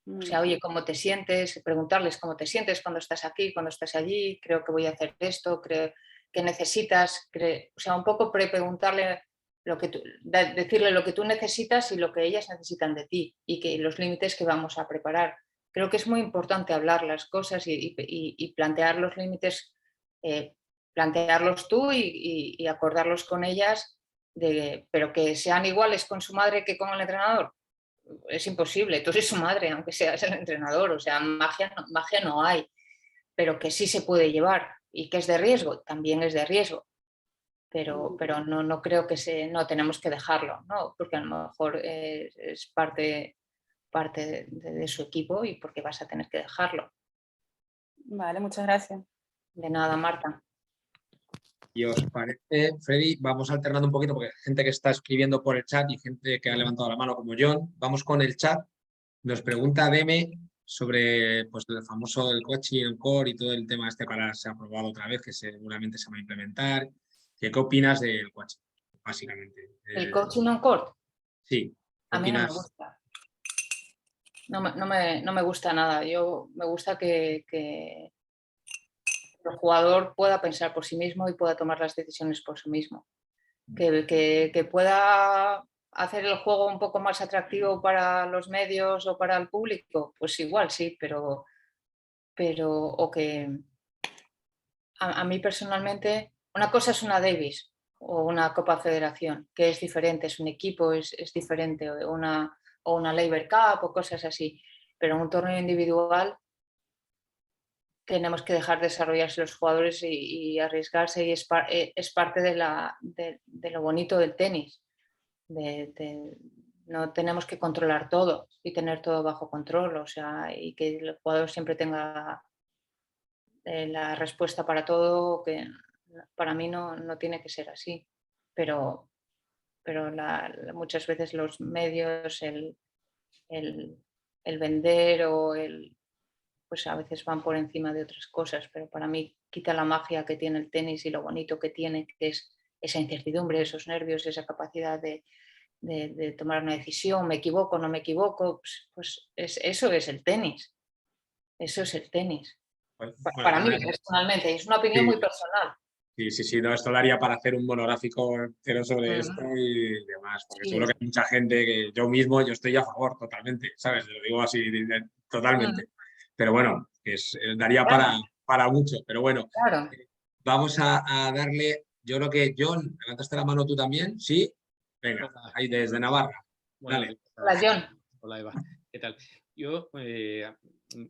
O sea, oye, ¿cómo te sientes? Preguntarles cómo te sientes cuando estás aquí, cuando estás allí, creo que voy a hacer esto, creo que necesitas, o sea, un poco preguntarle decirle lo que tú necesitas y lo que ellas necesitan de ti y que los límites que vamos a preparar. Creo que es muy importante hablar las cosas y plantear los límites, plantearlos tú y acordarlos con ellas, pero que sean iguales con su madre que con el entrenador. Es imposible, tú eres su madre, aunque seas el entrenador, o sea, magia no hay, pero que sí se puede llevar y que es de riesgo, también es de riesgo, pero no creo que no tenemos que dejarlo, ¿no? Porque a lo mejor es parte de su equipo y porque vas a tener que dejarlo. Vale, muchas gracias. De nada, Marta. ¿Y os parece, Freddy? Vamos alternando un poquito porque hay gente que está escribiendo por el chat y gente que ha levantado la mano como John. Vamos con el chat. Nos pregunta Deme sobre pues, el famoso el coaching, el core y todo el tema este para ser aprobado otra vez, que seguramente se va a implementar. ¿Qué opinas del coaching, básicamente? ¿El coaching on court? Sí. A mí no me gusta. No me gusta nada. Me gusta que el jugador pueda pensar por sí mismo y pueda tomar las decisiones por sí mismo. Que pueda hacer el juego un poco más atractivo para los medios o para el público, pues igual sí, pero o que a mí personalmente, una cosa es una Davis o una Copa Federación, que es diferente, es un equipo, es diferente, o una Labour Cup o cosas así, pero en un torneo individual tenemos que dejar desarrollarse los jugadores y arriesgarse, y es parte de lo bonito del tenis. No tenemos que controlar todo y tener todo bajo control, o sea, y que el jugador siempre tenga la respuesta para todo, que para mí no tiene que ser así, pero muchas veces los medios, el vender pues a veces van por encima de otras cosas, pero para mí quita la magia que tiene el tenis y lo bonito que tiene, que es esa incertidumbre, esos nervios, esa capacidad de tomar una decisión, me equivoco, no me equivoco, pues eso es el tenis, eso es el tenis. Bueno, para mí, personalmente, es una opinión muy personal. Sí, no, esto daría para hacer un monográfico entero sobre esto y demás, porque seguro que hay mucha gente que yo estoy a favor totalmente, ¿sabes? Lo digo así, totalmente. Pero bueno, daría para mucho, pero bueno. Claro. Vamos a darle, yo creo que John, levantaste la mano tú también, ¿sí? Venga, ahí desde Navarra. Dale. Hola, John. Hola, Eva. ¿Qué tal? Yo,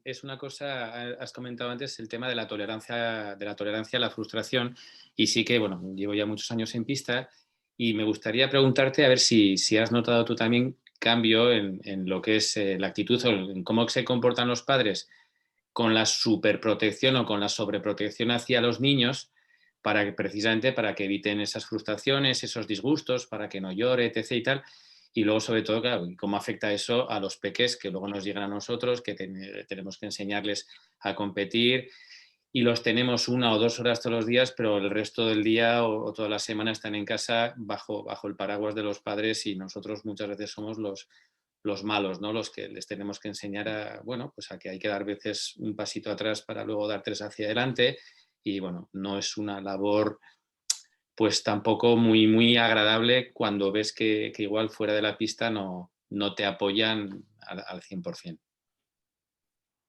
es una cosa, has comentado antes el tema de la tolerancia a la frustración, y sí que, bueno, llevo ya muchos años en pista y me gustaría preguntarte a ver si has notado tú también cambio en lo que es la actitud o en cómo se comportan los padres con la superprotección o con la sobreprotección hacia los niños, precisamente para que eviten esas frustraciones, esos disgustos, para que no llore, etc. y tal. Y luego, sobre todo, claro, cómo afecta eso a los peques que luego nos llegan a nosotros, que tenemos que enseñarles a competir y los tenemos 1 o 2 horas todos los días, pero el resto del día o toda la semana están en casa bajo el paraguas de los padres, y nosotros muchas veces somos los malos, ¿no? Los que les tenemos que enseñar a que hay que dar veces un pasito atrás para luego dar 3 hacia adelante, y bueno, no es una labor pues tampoco muy, muy agradable cuando ves que igual fuera de la pista no te apoyan al 100%.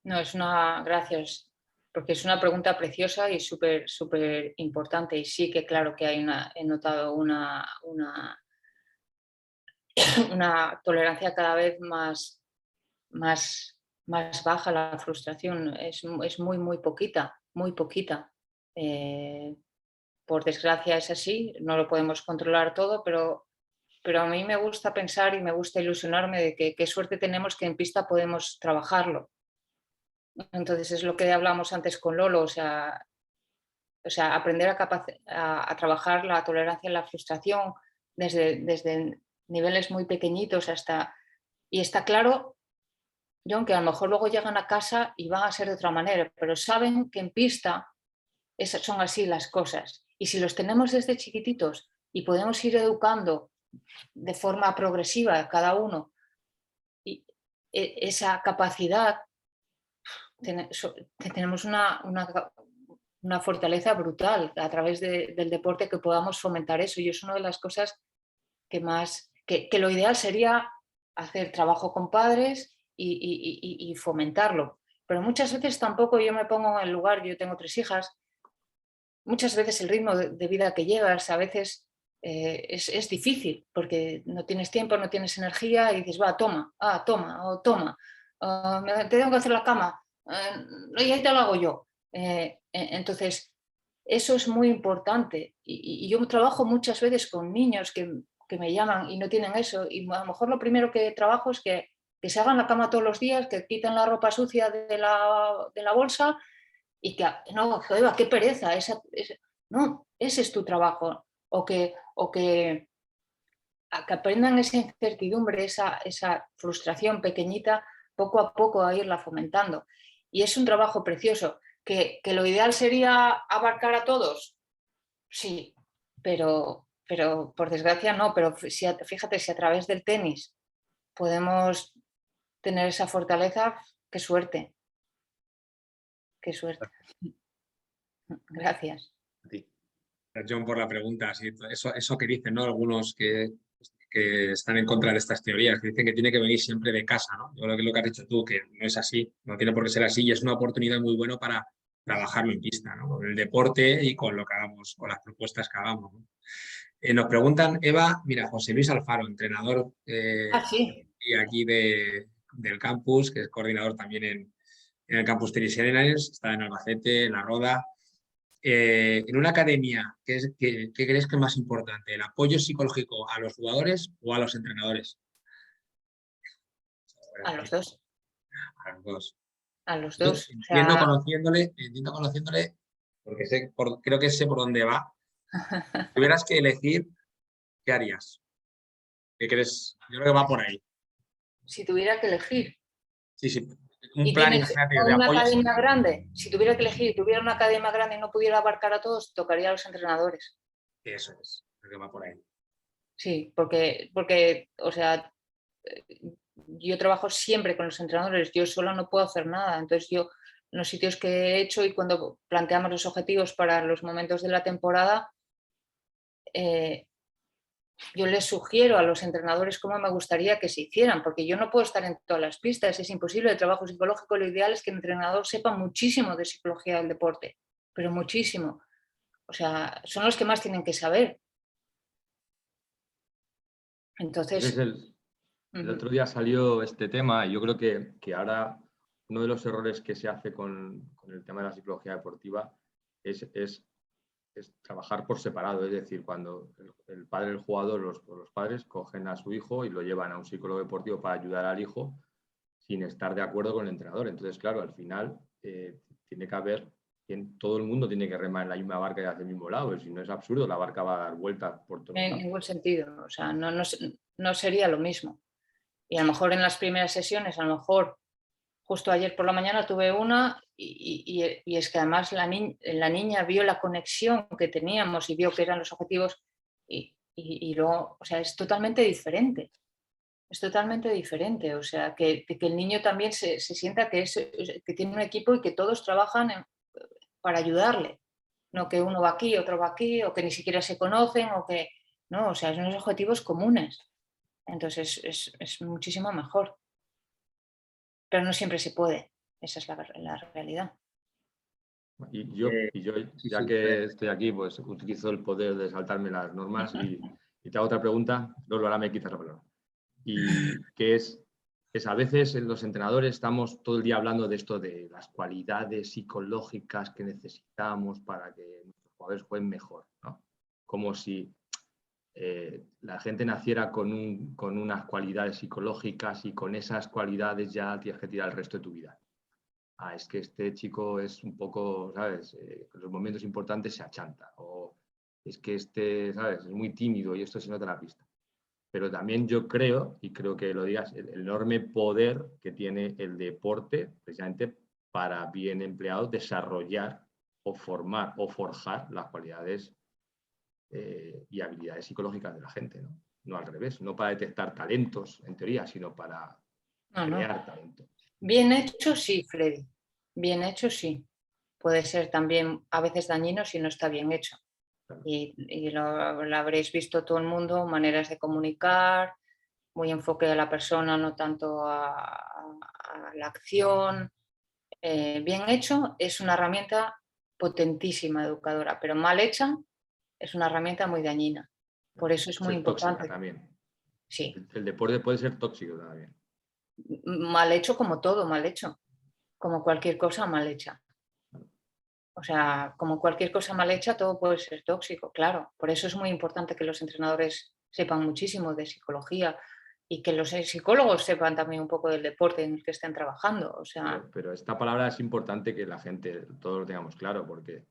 No, gracias, porque es una pregunta preciosa y súper, súper importante, y sí que claro que he notado una tolerancia cada vez más baja a la frustración, es muy, muy poquita, muy poquita. Por desgracia es así, no lo podemos controlar todo, pero a mí me gusta pensar y me gusta ilusionarme de que qué suerte tenemos que en pista podemos trabajarlo. Entonces es lo que hablamos antes con Lolo, o sea aprender a trabajar la tolerancia a la frustración desde niveles muy pequeñitos hasta... Y está claro, John, que a lo mejor luego llegan a casa y van a ser de otra manera, pero saben que en pista son así las cosas. Y si los tenemos desde chiquititos y podemos ir educando de forma progresiva cada uno, esa capacidad, tenemos una fortaleza brutal a través del deporte, que podamos fomentar eso. Y es una de las cosas que más, que lo ideal sería hacer trabajo con padres y fomentarlo. Pero muchas veces tampoco yo me pongo en el lugar, yo tengo 3 hijas, muchas veces el ritmo de vida que llevas a veces es difícil, porque no tienes tiempo, no tienes energía y dices, va, toma, toma, te tengo que hacer la cama, y ahí te lo hago yo. Entonces, eso es muy importante. Y yo trabajo muchas veces con niños que me llaman y no tienen eso, y a lo mejor lo primero que trabajo es que se hagan la cama todos los días, que quiten la ropa sucia de la bolsa, y que, no, joder, qué pereza, no, ese es tu trabajo. O que aprendan esa incertidumbre, esa frustración pequeñita, poco a poco a irla fomentando. Y es un trabajo precioso. ¿Que lo ideal sería abarcar a todos? Sí, pero por desgracia no. Pero fíjate, si a través del tenis podemos tener esa fortaleza, qué suerte. Qué suerte. Gracias. John, por la pregunta. Sí, eso que dicen, ¿no? Algunos que están en contra de estas teorías, que dicen que tiene que venir siempre de casa, ¿no? Yo creo que lo que has dicho tú, que no es así, no tiene por qué ser así, y es una oportunidad muy buena para trabajarlo en pista, ¿no? Con el deporte y con lo que hagamos, con las propuestas que hagamos, ¿no? Nos preguntan, Eva, mira, José Luis Alfaro, entrenador Sí. y aquí del campus, que es coordinador también en el campus Tennis Arenas, está en Albacete, en La Roda. En una academia, ¿qué crees que es más importante? ¿El apoyo psicológico a los jugadores o a los entrenadores? A los dos. A los dos. A los dos. Entiendo conociéndole, porque creo que sé por dónde va. Si tuvieras que elegir, ¿qué harías? ¿Qué crees? Yo creo que va por ahí. Si tuviera que elegir. Sí. Un Y plan, tienes imagínate, de una apoyo. academia grande. Si tuviera que elegir, tuviera una academia grande y no pudiera abarcar a todos, tocaría a los entrenadores. Eso es, creo que va por ahí. Sí, porque, o sea, yo trabajo siempre con los entrenadores, yo solo no puedo hacer nada. Entonces yo, en los sitios que he hecho y cuando planteamos los objetivos para los momentos de la temporada, yo les sugiero a los entrenadores cómo me gustaría que se hicieran, porque yo no puedo estar en todas las pistas, es imposible. El trabajo psicológico, lo ideal es que el entrenador sepa muchísimo de psicología del deporte, pero muchísimo. O sea, son los que más tienen que saber. Entonces, el otro día salió este tema y yo creo que ahora uno de los errores que se hace con el tema de la psicología deportiva es trabajar por separado. Es decir, cuando el padre del jugador o los padres cogen a su hijo y lo llevan a un psicólogo deportivo para ayudar al hijo sin estar de acuerdo con el entrenador. Entonces, claro, al final tiene que haber, todo el mundo tiene que remar en la misma barca y hacia el mismo lado. Y si no, es absurdo, la barca va a dar vueltas por todos lados. en ningún sentido, o sea, no sería lo mismo. Y a lo mejor en las primeras sesiones, a lo mejor justo ayer por la mañana tuve una y es que además la niña vio la conexión que teníamos y vio que eran los objetivos y luego, o sea, es totalmente diferente. Es totalmente diferente, o sea, que el niño también se sienta que tiene un equipo y que todos trabajan para ayudarle. No que uno va aquí, otro va aquí, o que ni siquiera se conocen, o que... No, o sea, son unos objetivos comunes. Entonces es muchísimo mejor. Pero no siempre se puede. Esa es la realidad. Y yo, ya que estoy aquí, pues utilizo el poder de saltarme las normas y te hago otra pregunta. Luego ahora me quitas la palabra. Y que es a veces los entrenadores estamos todo el día hablando de esto, de las cualidades psicológicas que necesitamos para que nuestros jugadores jueguen mejor, ¿no? Como si la gente naciera con unas cualidades psicológicas y con esas cualidades ya tienes que tirar el resto de tu vida. Es que este chico es un poco, ¿sabes? En los momentos importantes se achanta. O es que este, ¿sabes? Es muy tímido y esto se nota en la pista. Pero también yo creo, y creo que lo digas, el enorme poder que tiene el deporte, precisamente para bien empleado, desarrollar o formar o forjar las cualidades y habilidades psicológicas de la gente, ¿no? No al revés, no para detectar talentos, en teoría, sino para No, no. crear talento. Bien hecho, sí, Freddy. Bien hecho, sí. Puede ser también a veces dañino si no está bien hecho. Claro. Y lo habréis visto todo el mundo, maneras de comunicar, muy enfoque a la persona, no tanto a la acción. Bien hecho es una herramienta potentísima educadora, pero mal hecha es una herramienta muy dañina. Por eso es muy Ser tóxica importante. también. Sí, El deporte puede ser tóxico también. mal hecho como todo, mal hecho. Como cualquier cosa mal hecha. O sea, como cualquier cosa mal hecha, todo puede ser tóxico, claro. Por eso es muy importante que los entrenadores sepan muchísimo de psicología y que los psicólogos sepan también un poco del deporte en el que estén trabajando. O sea, Pero esta palabra es importante que la gente, todos lo tengamos claro, porque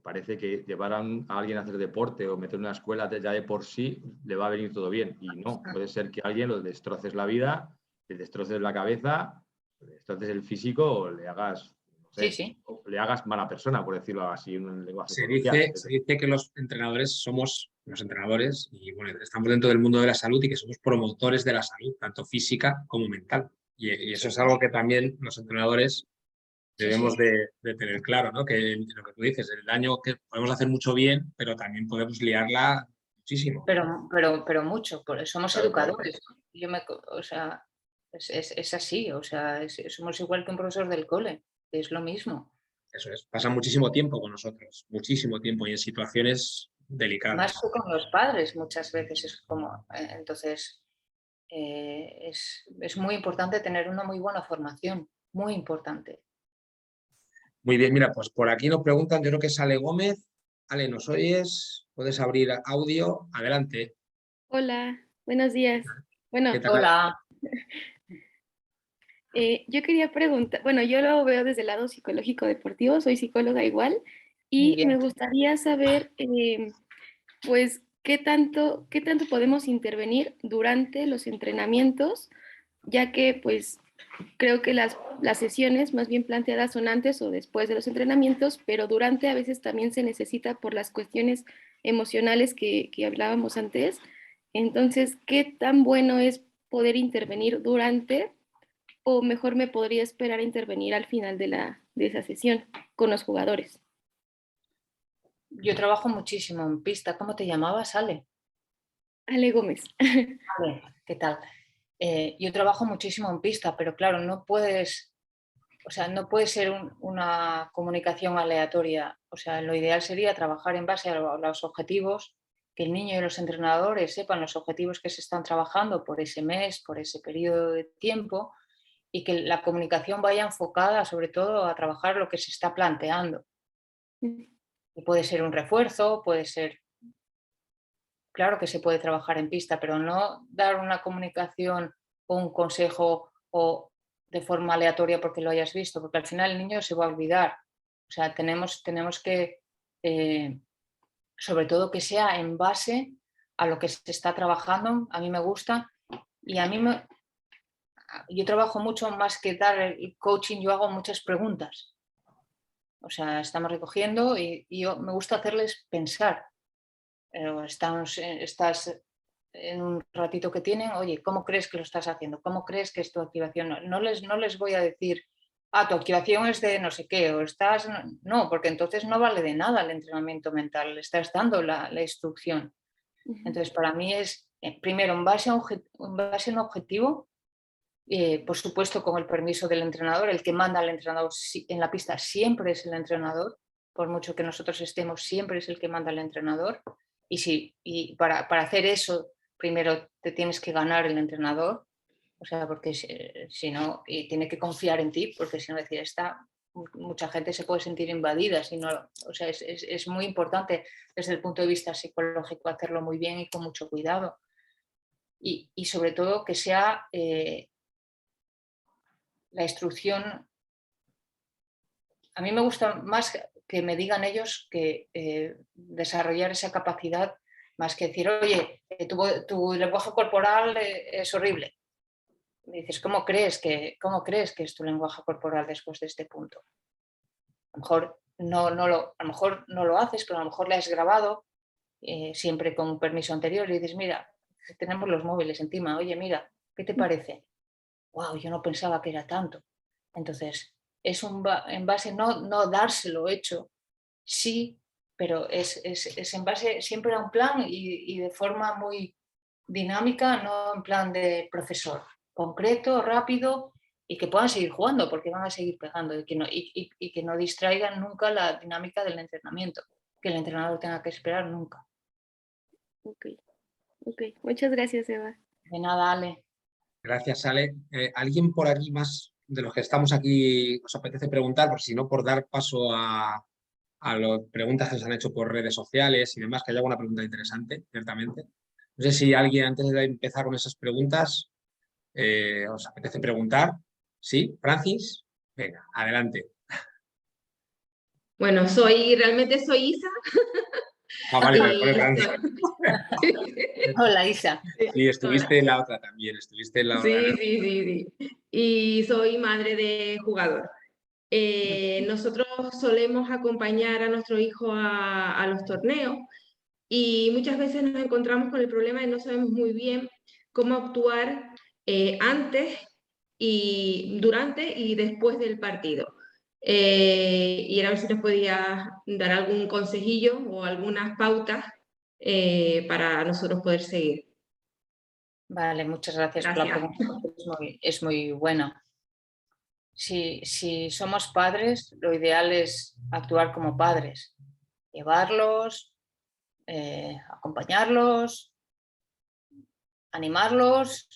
parece que llevar a alguien a hacer deporte o meter en una escuela ya de por sí le va a venir todo bien. Y no, puede ser que a alguien lo destroces la vida, le destroces la cabeza, le destroces el físico o le hagas, no sí, sé, sí. o le hagas mala persona, por decirlo así en un lenguaje Se coloquial. dice que los entrenadores somos los entrenadores y bueno, estamos dentro del mundo de la salud y que somos promotores de la salud, tanto física como mental. Y eso es algo que también los entrenadores Sí, debemos sí. de tener claro, ¿no? Que lo que tú dices, el daño que podemos hacer mucho bien, pero también podemos liarla muchísimo. Pero mucho, somos Claro, claro. educadores. O sea, es así, o sea, somos igual que un profesor del cole, es lo mismo. Eso es, pasan muchísimo tiempo con nosotros, muchísimo tiempo y en situaciones Más delicadas. que con los padres muchas veces es como, entonces es muy importante tener una muy buena formación, muy importante. Muy bien, mira, pues por aquí nos preguntan, yo creo que es Ale Gómez. Ale, ¿nos oyes? ¿Puedes abrir audio? Adelante. Hola, buenos días. Bueno, ¿Qué tal? Hola, yo quería preguntar, bueno, yo lo veo desde el lado psicológico deportivo, soy psicóloga igual, muy y me bien. gustaría saber, pues, qué tanto podemos intervenir durante los entrenamientos, ya que, pues, creo que las sesiones más bien planteadas son antes o después de los entrenamientos, pero durante a veces también se necesita por las cuestiones emocionales que hablábamos antes. Entonces, ¿qué tan bueno es poder intervenir durante o mejor me podría esperar a intervenir al final de esa sesión con los jugadores? Yo trabajo muchísimo en pista. ¿Cómo te llamabas, Ale? Ale Gómez. Ale, ¿qué tal? Yo trabajo muchísimo en pista, pero claro, no puedes, o sea, no puede ser una comunicación aleatoria. O sea, lo ideal sería trabajar en base a los objetivos, que el niño y los entrenadores sepan los objetivos que se están trabajando por ese mes, por ese periodo de tiempo, y que la comunicación vaya enfocada sobre todo a trabajar lo que se está planteando. Y puede ser un refuerzo, puede ser, claro que se puede trabajar en pista, pero no dar una comunicación o un consejo o de forma aleatoria porque lo hayas visto, porque al final el niño se va a olvidar. O sea, tenemos que, sobre todo que sea en base a lo que se está trabajando. A mí me gusta y yo trabajo mucho más que dar el coaching, yo hago muchas preguntas. O sea, estamos recogiendo y me gusta hacerles pensar. Estás en un ratito que tienen, oye, ¿cómo crees que lo estás haciendo? ¿Cómo crees que es tu activación? No les voy a decir, tu activación es de no sé qué, o estás... No, porque entonces no vale de nada el entrenamiento mental, le estás dando la instrucción. Entonces, para mí es, primero, en base a un objetivo, por supuesto, con el permiso del entrenador, el que manda al entrenador en la pista siempre es el entrenador, por mucho que nosotros estemos, siempre es el que manda al entrenador. Y para hacer eso, primero te tienes que ganar el entrenador, o sea, porque si no, y tiene que confiar en ti, porque si no, decir, mucha gente se puede sentir invadida, si no, o sea, es muy importante desde el punto de vista psicológico hacerlo muy bien y con mucho cuidado. Y sobre todo que sea la instrucción. A mí me gusta más que me digan ellos que desarrollar esa capacidad, más que decir, oye, tu lenguaje corporal es horrible. Me dices, ¿cómo crees que es tu lenguaje corporal después de este punto? A lo mejor a lo mejor no lo haces, pero a lo mejor le has grabado siempre con un permiso anterior y dices, mira, tenemos los móviles encima, oye, mira, ¿qué te parece? wow, yo no pensaba que era tanto. Entonces, es en base, no dárselo hecho, sí, pero es en base siempre a un plan y de forma muy dinámica, no en plan de profesor, concreto, rápido y que puedan seguir jugando porque van a seguir pegando y que no distraigan nunca la dinámica del entrenamiento, que el entrenador tenga que esperar nunca. Ok, ok. Muchas gracias, Eva. De nada, Ale. Gracias, Ale. ¿Alguien por aquí más de los que estamos aquí os apetece preguntar? Por si no, por dar paso a las preguntas que se han hecho por redes sociales y demás, que haya alguna pregunta interesante, ciertamente. No sé si alguien, antes de empezar con esas preguntas, os apetece preguntar. ¿Sí? ¿Francis? Venga, adelante. Bueno, realmente soy Isa. Vale, Y pone Francis. Hola, Isa. Sí, estuviste en la otra también, estuviste en la otra. Sí. Y soy madre de jugador. Nosotros solemos acompañar a nuestro hijo a los torneos y muchas veces nos encontramos con el problema de no sabemos muy bien cómo actuar antes y durante y después del partido. Y era a ver si nos podías dar algún consejillo o algunas pautas para nosotros poder seguir. Vale, muchas gracias por la pregunta. Es muy buena. Si somos padres, lo ideal es actuar como padres, llevarlos, acompañarlos, animarlos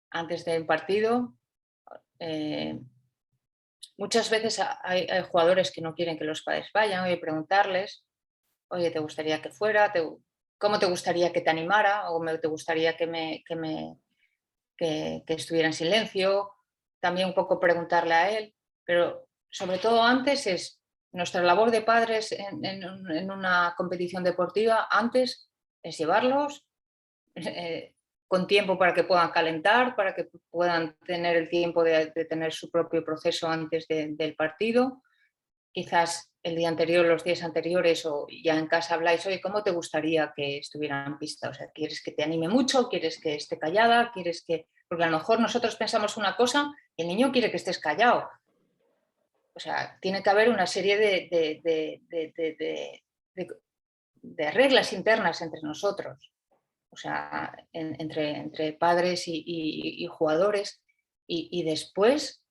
antes del partido. Muchas veces hay jugadores que no quieren que los padres vayan, oye, preguntarles, oye, ¿te gustaría que fuera? ¿Cómo te gustaría que te animara? ¿O te gustaría que estuviera en silencio? También un poco preguntarle a él, pero sobre todo antes es nuestra labor de padres en una competición deportiva, antes es llevarlos con tiempo para que puedan calentar, para que puedan tener el tiempo de tener su propio proceso antes del partido. Quizás el día anterior, los días anteriores o ya en casa habláis, oye, ¿cómo te gustaría que estuviera en pista? O sea, ¿quieres que te anime mucho? ¿Quieres que esté callada? ¿Quieres que...? Porque a lo mejor nosotros pensamos una cosa y el niño quiere que estés callado. O sea, tiene que haber una serie de reglas internas entre nosotros. O sea, entre padres y jugadores. Y después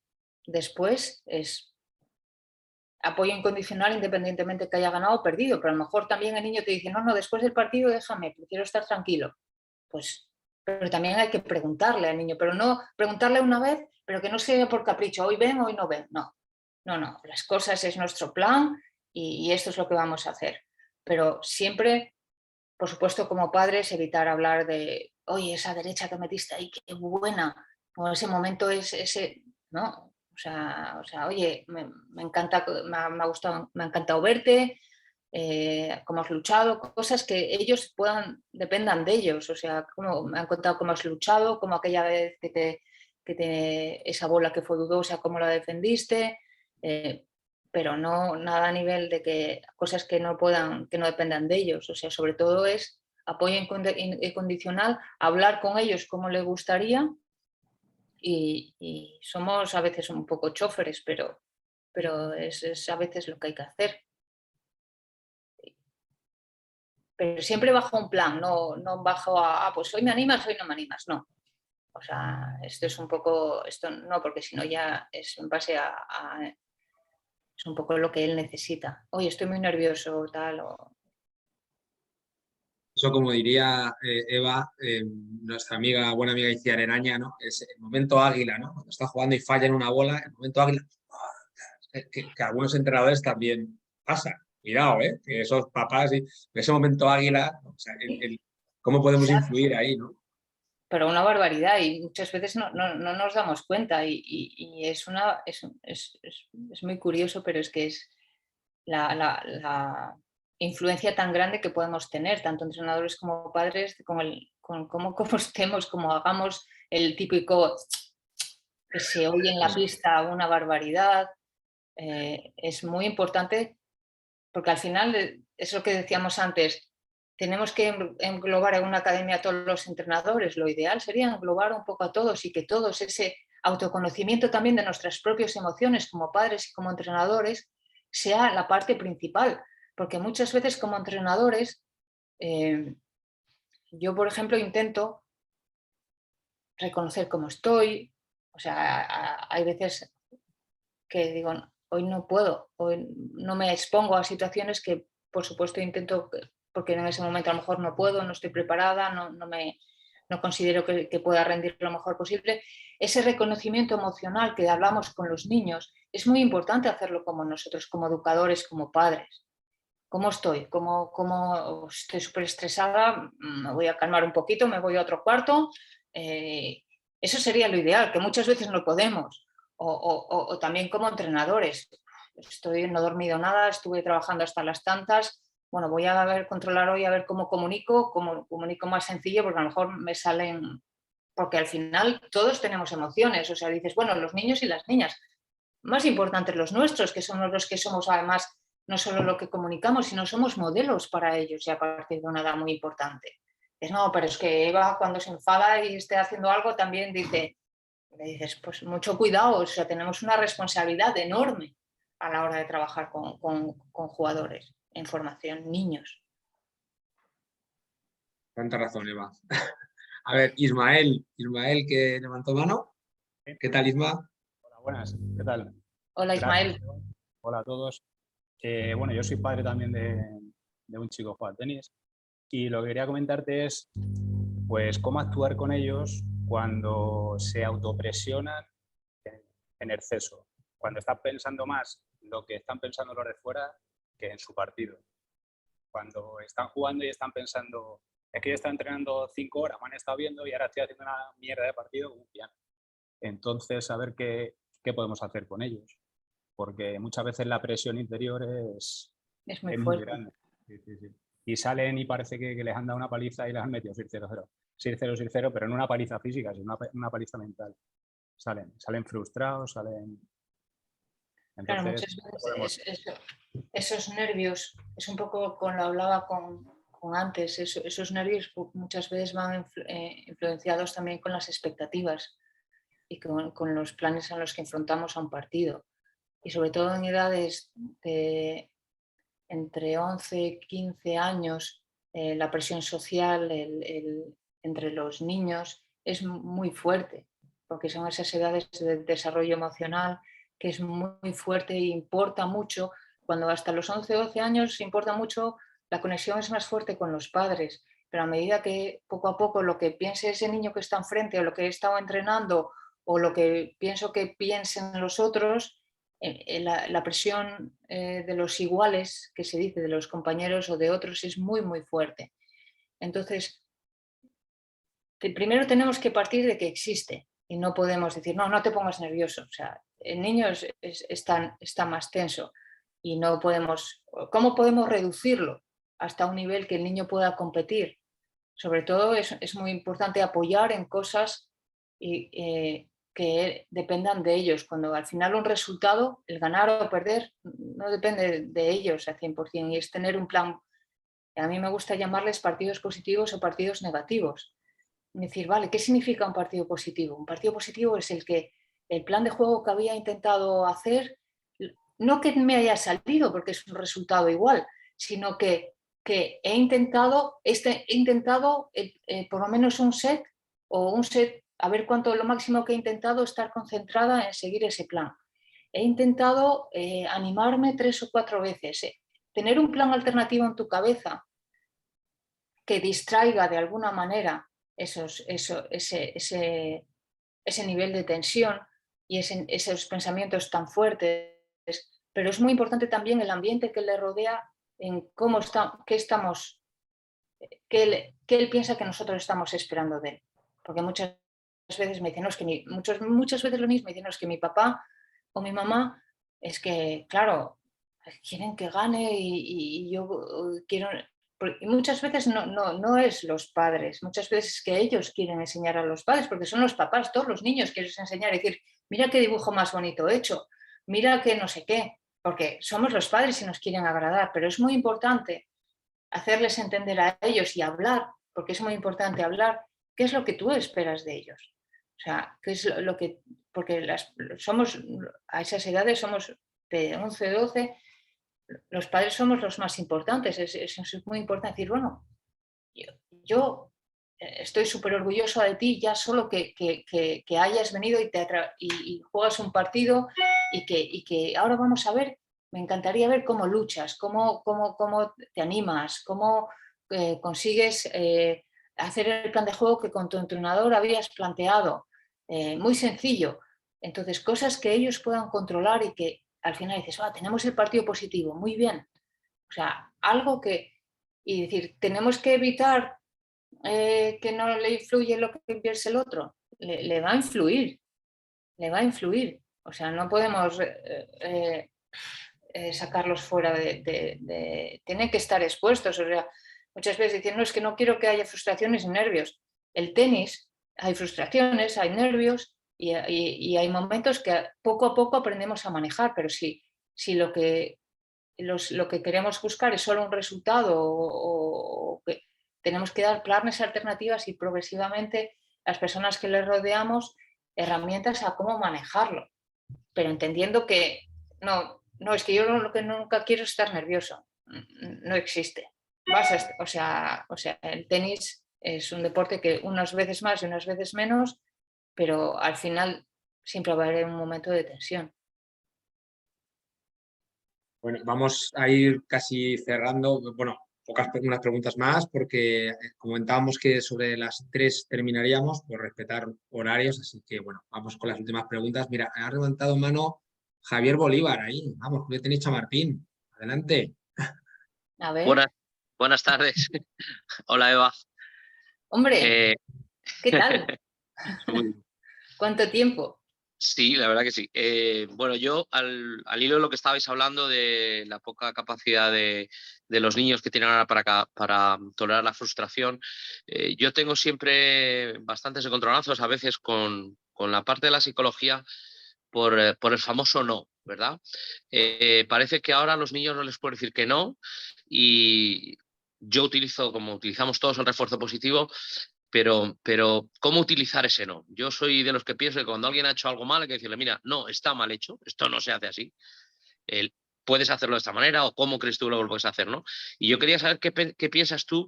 es apoyo incondicional independientemente que haya ganado o perdido, pero a lo mejor también el niño te dice, no, después del partido déjame, quiero estar tranquilo. Pues, pero también hay que preguntarle al niño, pero no preguntarle una vez, pero que no sea por capricho, hoy ven, hoy no ven, no, las cosas es nuestro plan y esto es lo que vamos a hacer. Pero siempre, por supuesto, como padres, evitar hablar de, oye, esa derecha que metiste ahí, qué buena, o ese momento es ese, ¿no? O sea, oye, me encanta, me ha gustado, me ha encantado verte, cómo has luchado, cosas que ellos dependan de ellos. O sea, me han contado cómo has luchado, como aquella vez esa bola que fue dudosa, cómo la defendiste, pero no nada a nivel de que cosas que no dependan de ellos. O sea, sobre todo es apoyo incondicional, hablar con ellos como les gustaría. Y somos a veces un poco choferes, pero es a veces lo que hay que hacer. Pero siempre bajo un plan, no bajo pues hoy me animas, hoy no me animas, no. O sea, esto es un poco, esto no, porque si no ya es en base es un poco lo que él necesita. Oye, estoy muy nervioso, tal, Eso, como diría Eva, nuestra buena amiga Iciar Eraña, ¿no? Es el momento águila, ¿no? Cuando está jugando y falla en una bola, el momento águila, que algunos entrenadores también pasan. Cuidado, que esos papás, en ese momento águila, o sea, ¿cómo podemos influir ahí, no? Pero una barbaridad y muchas veces no nos damos cuenta y es muy curioso, pero es que es la influencia tan grande que podemos tener, tanto entrenadores como padres, con cómo estemos, como hagamos el típico que se oye en la pista una barbaridad. Es muy importante porque al final es lo que decíamos antes, tenemos que englobar en una academia a todos los entrenadores. Lo ideal sería englobar un poco a todos y que todos ese autoconocimiento también de nuestras propias emociones como padres y como entrenadores sea la parte principal, porque muchas veces como entrenadores, yo por ejemplo intento reconocer cómo estoy, o sea, hay veces que digo, hoy no puedo, hoy no me expongo a situaciones que por supuesto intento, porque en ese momento a lo mejor no puedo, no estoy preparada, no considero que pueda rendir lo mejor posible. Ese reconocimiento emocional que hablamos con los niños, es muy importante hacerlo como nosotros, como educadores, como padres. ¿Cómo estoy? ¿Cómo estoy súper estresada? Me voy a calmar un poquito, me voy a otro cuarto. Eso sería lo ideal, que muchas veces no podemos. O también como entrenadores. No he dormido nada, estuve trabajando hasta las tantas. Bueno, voy a controlar hoy a ver cómo comunico más sencillo, porque a lo mejor me salen... Porque al final todos tenemos emociones. O sea, dices, bueno, los niños y las niñas. Más importantes los nuestros, que somos los que somos además no solo lo que comunicamos, sino somos modelos para ellos y a partir de una edad muy importante. No, pero es que Eva cuando se enfada y esté haciendo algo también le dices, pues mucho cuidado, o sea, tenemos una responsabilidad enorme a la hora de trabajar con jugadores en formación, niños. Tanta razón, Eva. A ver, Ismael que levantó mano. ¿Qué tal, Isma? Hola, buenas. ¿Qué tal? Hola, Ismael. Hola a todos. Bueno, yo soy padre también de un chico que juega al tenis y lo que quería comentarte es pues cómo actuar con ellos cuando se autopresionan en exceso, cuando están pensando más lo que están pensando los de fuera que en su partido. Cuando están jugando y están pensando, es que yo estaba entrenando 5 horas, me han estado viendo y ahora estoy haciendo una mierda de partido como un piano. Entonces, a ver qué podemos hacer con ellos. Porque muchas veces la presión interior es muy grande. Sí, sí, sí. Y salen y parece que les han dado una paliza y les han metido 6-0, 6-0, pero no una paliza física, sino una paliza mental. Salen frustrados, salen... Entonces, claro, muchas veces esos nervios, es un poco como lo hablaba con antes, esos nervios muchas veces van influenciados también con las expectativas y con los planes a los que enfrentamos a un partido. Y sobre todo en edades de entre 11 y 15 años, la presión social entre los niños es muy fuerte, porque son esas edades de desarrollo emocional que es muy fuerte e importa mucho. Cuando hasta los 11 o 12 años importa mucho, la conexión es más fuerte con los padres, pero a medida que poco a poco lo que piense ese niño que está enfrente o lo que he estado entrenando o lo que pienso que piensen los otros, la presión de los iguales, que se dice, de los compañeros o de otros, es muy, muy fuerte. Entonces, primero tenemos que partir de que existe y no podemos decir, no te pongas nervioso. O sea, el niño está más tenso y no podemos... ¿Cómo podemos reducirlo hasta un nivel que el niño pueda competir? Sobre todo es muy importante apoyar en cosas que dependan de ellos, cuando al final un resultado, el ganar o perder, no depende de ellos al 100%, y es tener un plan. A mí me gusta llamarles partidos positivos o partidos negativos. Es decir, vale, ¿qué significa un partido positivo? Un partido positivo es el plan de juego que había intentado hacer, no que me haya salido porque es un resultado igual, sino que he intentado por lo menos un set, a ver lo máximo que he intentado estar concentrada en seguir ese plan. He intentado animarme 3 o 4 veces. Tener un plan alternativo en tu cabeza que distraiga de alguna manera ese nivel de tensión y esos pensamientos tan fuertes. Pero es muy importante también el ambiente que le rodea, en cómo está, qué él piensa que nosotros estamos esperando de él. Porque muchas veces me dicen, no, es que muchas veces lo mismo, me dicen, no, es que mi papá o mi mamá, es que, claro, quieren que gane y yo quiero... Y muchas veces no es los padres, muchas veces es que ellos quieren enseñar a los padres, porque son los papás, todos los niños quieren enseñar y decir, mira qué dibujo más bonito he hecho, mira qué no sé qué, porque somos los padres y nos quieren agradar, pero es muy importante hacerles entender a ellos y hablar, porque es muy importante hablar, qué es lo que tú esperas de ellos. O sea, qué es lo que, porque somos, a esas edades somos de 11, 12, los padres somos los más importantes, es muy importante decir, bueno, yo estoy súper orgulloso de ti, ya solo que hayas venido y juegas un partido y que ahora vamos a ver, me encantaría ver cómo luchas, cómo te animas, cómo consigues hacer el plan de juego que con tu entrenador habías planteado. Muy sencillo. Entonces, cosas que ellos puedan controlar y que al final dices, tenemos el partido positivo, muy bien. O sea, algo que, y decir, tenemos que evitar que no le influye lo que piense el otro. Le va a influir, le va a influir. O sea, no podemos sacarlos fuera tienen que estar expuestos. O sea, muchas veces dicen, no, es que no quiero que haya frustraciones y nervios. El tenis, hay frustraciones, hay nervios y hay momentos que poco a poco aprendemos a manejar, pero si lo que queremos buscar es solo un resultado o que tenemos que dar planes alternativas y progresivamente las personas que les rodeamos herramientas a cómo manejarlo, pero entendiendo que no, es que yo lo que nunca quiero es estar nervioso, no existe. O sea, el tenis es un deporte que unas veces más y unas veces menos, pero al final siempre va a haber un momento de tensión. Bueno, vamos a ir casi cerrando, bueno, unas preguntas más, porque comentábamos que sobre las 3 terminaríamos por respetar horarios, así que bueno, vamos con las últimas preguntas. Mira, ha levantado mano Javier Bolívar ahí, vamos, que tenéis a Martín, adelante. A ver. Buenas tardes. Hola, Eva. Hombre, ¿qué tal? ¿Cuánto tiempo? Sí, la verdad que sí. Bueno, yo al hilo de lo que estabais hablando de la poca capacidad de los niños que tienen ahora para tolerar la frustración, yo tengo siempre bastantes encontronazos a veces con la parte de la psicología por el famoso no, ¿verdad? Parece que ahora a los niños no les puedo decir que no y yo utilizo, como utilizamos todos, el refuerzo positivo. Pero, ¿cómo utilizar ese no? Yo soy de los que pienso que cuando alguien ha hecho algo mal hay que decirle, mira, no, está mal hecho, esto no se hace así. Puedes hacerlo de esta manera o cómo crees tú lo puedes hacer, ¿no? Y yo quería saber qué piensas tú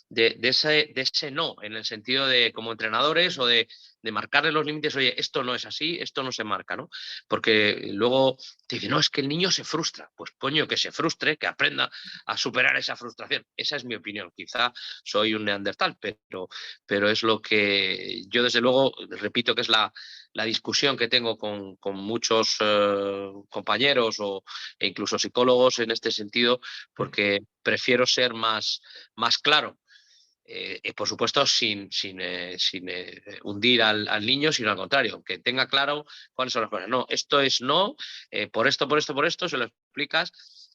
de ese no, en el sentido de como entrenadores o de marcarle los límites, oye, esto no es así, esto no se marca, ¿no? Porque luego te dicen, no, es que el niño se frustra. Pues coño, que se frustre, que aprenda a superar esa frustración. Esa es mi opinión. Quizá soy un neandertal, pero es lo que yo desde luego repito que es la discusión que tengo con muchos compañeros e incluso psicólogos en este sentido, porque prefiero ser más claro. Por supuesto, sin hundir al niño, sino al contrario, que tenga claro cuáles son las cosas. No, esto es no, por esto, se lo explicas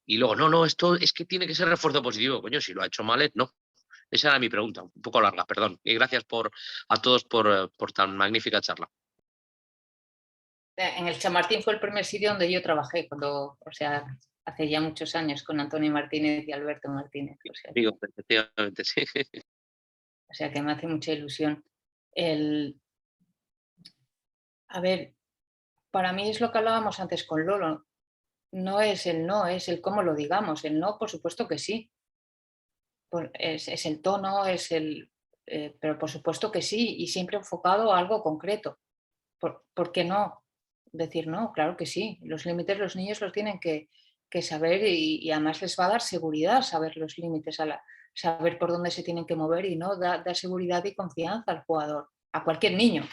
y luego, no, esto es que tiene que ser refuerzo positivo. Coño, si lo ha hecho mal, no. Esa era mi pregunta, un poco larga, perdón. Y gracias a todos por tan magnífica charla. En el Chamartín fue el primer sitio donde yo trabajé, hace ya muchos años, con Antonio Martínez y Alberto Martínez. Digo, efectivamente, sí. O sea que me hace mucha ilusión. A ver, para mí es lo que hablábamos antes con Lolo. No es el no, es el cómo lo digamos. El no, por supuesto que sí. Es el tono, pero por supuesto que sí, y siempre enfocado a algo concreto. ¿Por qué no? Decir no, claro que sí. Los límites los niños los tienen que saber y además les va a dar seguridad saber los límites, saber por dónde se tienen que mover y no dar seguridad y confianza al jugador, a cualquier niño.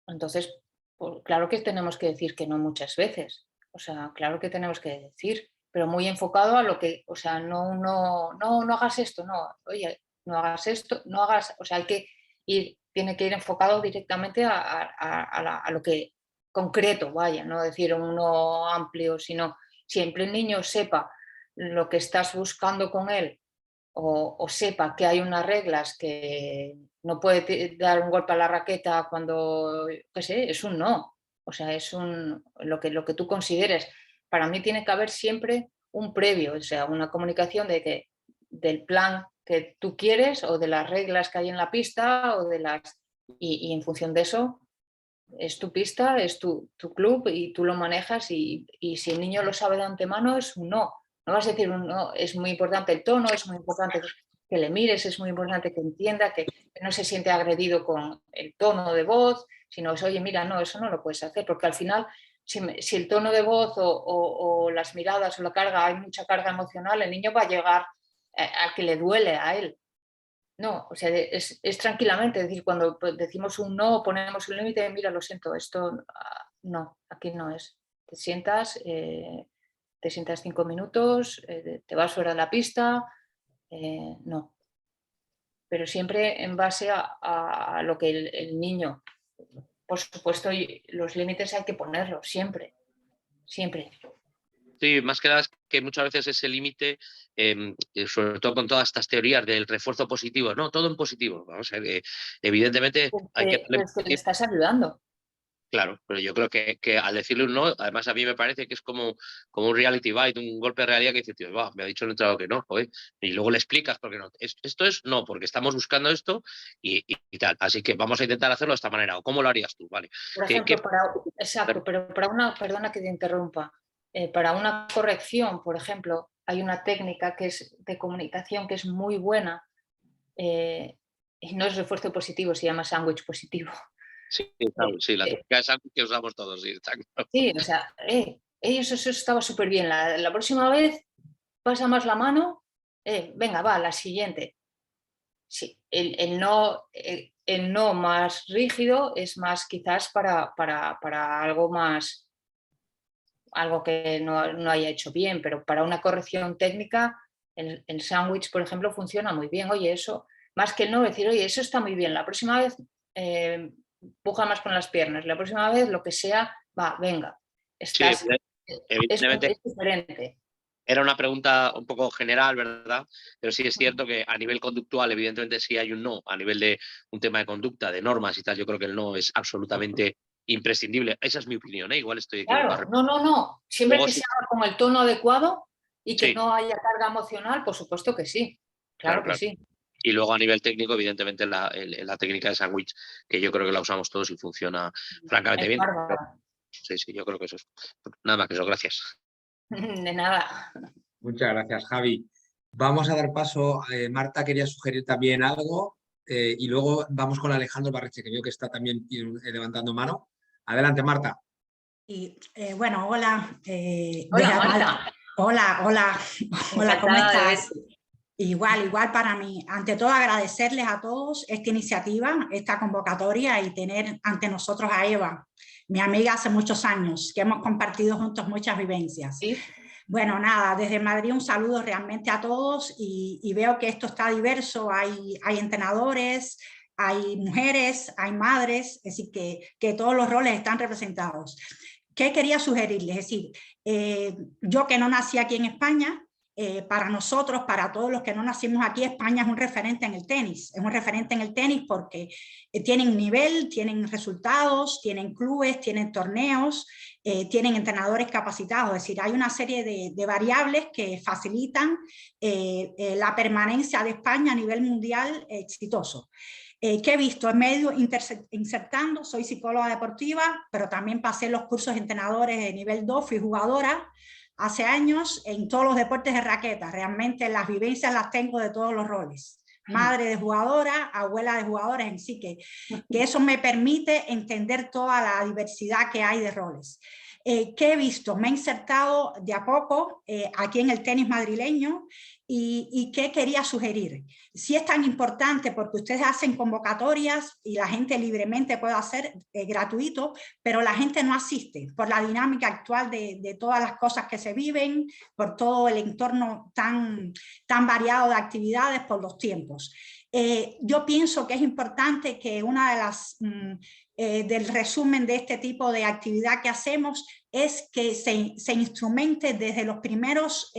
Entonces, pues, claro que tenemos que decir que no muchas veces. O sea, claro que tenemos que decir, pero muy enfocado a lo que, o sea, no hagas esto, no, oye, no hagas esto, no hagas, o sea, tiene que ir enfocado directamente a lo que concreto, vaya, no decir uno amplio, sino siempre el niño sepa lo que estás buscando con él o sepa que hay unas reglas, que no puede dar un golpe a la raqueta cuando, qué sé, es un no, o sea, es lo que tú consideres. Para mí tiene que haber siempre un previo, o sea, una comunicación de que del plan que tú quieres o de las reglas que hay en la pista o y en función de eso es tu pista, es tu club y tú lo manejas y si el niño lo sabe de antemano es un no. No vas a decir un no, es muy importante el tono, es muy importante que le mires, es muy importante que entienda, que no se siente agredido con el tono de voz, sino es, oye, mira, no, eso no lo puedes hacer, porque al final, si el tono de voz o las miradas o la carga, hay mucha carga emocional, el niño va a llegar a que le duele a él. No, o sea, es tranquilamente, es decir, cuando decimos un no, ponemos un límite, mira, lo siento, esto no, aquí no es. Te sientas 5 minutos, te vas fuera de la pista, no. Pero siempre en base a lo que el niño, por supuesto, los límites hay que ponerlos, siempre, siempre. Sí, más que nada es que muchas veces ese límite, sobre todo con todas estas teorías del refuerzo positivo, no, todo en positivo, vamos a ver, evidentemente hay que... Pues que le estás ayudando. Claro, pero yo creo que al decirle un no, además a mí me parece que es como un reality bite, un golpe de realidad que dice, tío, va, me ha dicho el entrenador que no, joder, y luego le explicas por qué no. Esto es no, porque estamos buscando esto y tal. Así que vamos a intentar hacerlo de esta manera. ¿O cómo lo harías tú? Vale. Por ejemplo, exacto, pero para una, perdona que te interrumpa, para una corrección, por ejemplo, hay una técnica que es de comunicación que es muy buena y no es refuerzo positivo, se llama sándwich positivo. Sí, sí, la técnica de sándwich que usamos todos. Sí, sí, o sea, eso estaba súper bien. La próxima vez pasa más la mano, venga, va, la siguiente. Sí, el no más rígido es más quizás para algo más, algo que no haya hecho bien, pero para una corrección técnica, el sándwich, por ejemplo, funciona muy bien. Oye, eso, más que el no, decir, oye, eso está muy bien, la próxima vez empuja más con las piernas, la próxima vez lo que sea, va, venga. Estás, sí, evidentemente. Es diferente. Era una pregunta un poco general, ¿verdad? Pero sí es cierto que a nivel conductual, evidentemente, sí hay un no. A nivel de un tema de conducta, de normas y tal, yo creo que el no es absolutamente imprescindible. Esa es mi opinión, ¿eh? Igual estoy equivocado. Claro, no. Siempre luego, que se haga con el tono adecuado y que no haya carga emocional, por supuesto que sí. Claro que sí. Y luego a nivel técnico, evidentemente, la técnica de sándwich, que yo creo que la usamos todos y funciona francamente bien. Sí, yo creo que eso es. Nada más que eso, gracias. De nada. Muchas gracias, Javi. Vamos a dar paso. Marta quería sugerir también algo y luego vamos con Alejandro Barreche, que veo que está también levantando mano. Adelante, Marta. Y, bueno, hola. Hola, Marta. Hola, ¿cómo estás? Igual para mí. Ante todo, agradecerles a todos esta iniciativa, esta convocatoria y tener ante nosotros a Eva, mi amiga hace muchos años, que hemos compartido juntos muchas vivencias. ¿Sí? Bueno, nada, desde Madrid un saludo realmente a todos y veo que esto está diverso, hay entrenadores, hay mujeres, hay madres, es decir, que todos los roles están representados. ¿Qué quería sugerirles? Es decir, yo que no nací aquí en España, para nosotros, para todos los que no nacimos aquí, España es un referente en el tenis. Es un referente en el tenis porque tienen nivel, tienen resultados, tienen clubes, tienen torneos, tienen entrenadores capacitados. Es decir, hay una serie de variables que facilitan la permanencia de España a nivel mundial exitoso. ¿Qué he visto? En medio insertando, soy psicóloga deportiva, pero también pasé los cursos de entrenadores de nivel 2, fui jugadora hace años en todos los deportes de raqueta. Realmente las vivencias las tengo de todos los roles. Madre de jugadora, abuela de jugadores, así que eso me permite entender toda la diversidad que hay de roles. ¿Qué he visto? Me he insertado de a poco aquí en el tenis madrileño y ¿qué quería sugerir? Si es tan importante porque ustedes hacen convocatorias y la gente libremente puede hacer gratuito, pero la gente no asiste por la dinámica actual de todas las cosas que se viven, por todo el entorno tan variado de actividades, por los tiempos. Yo pienso que es importante que una de las del resumen de este tipo de actividad que hacemos es que se instrumente desde los primeros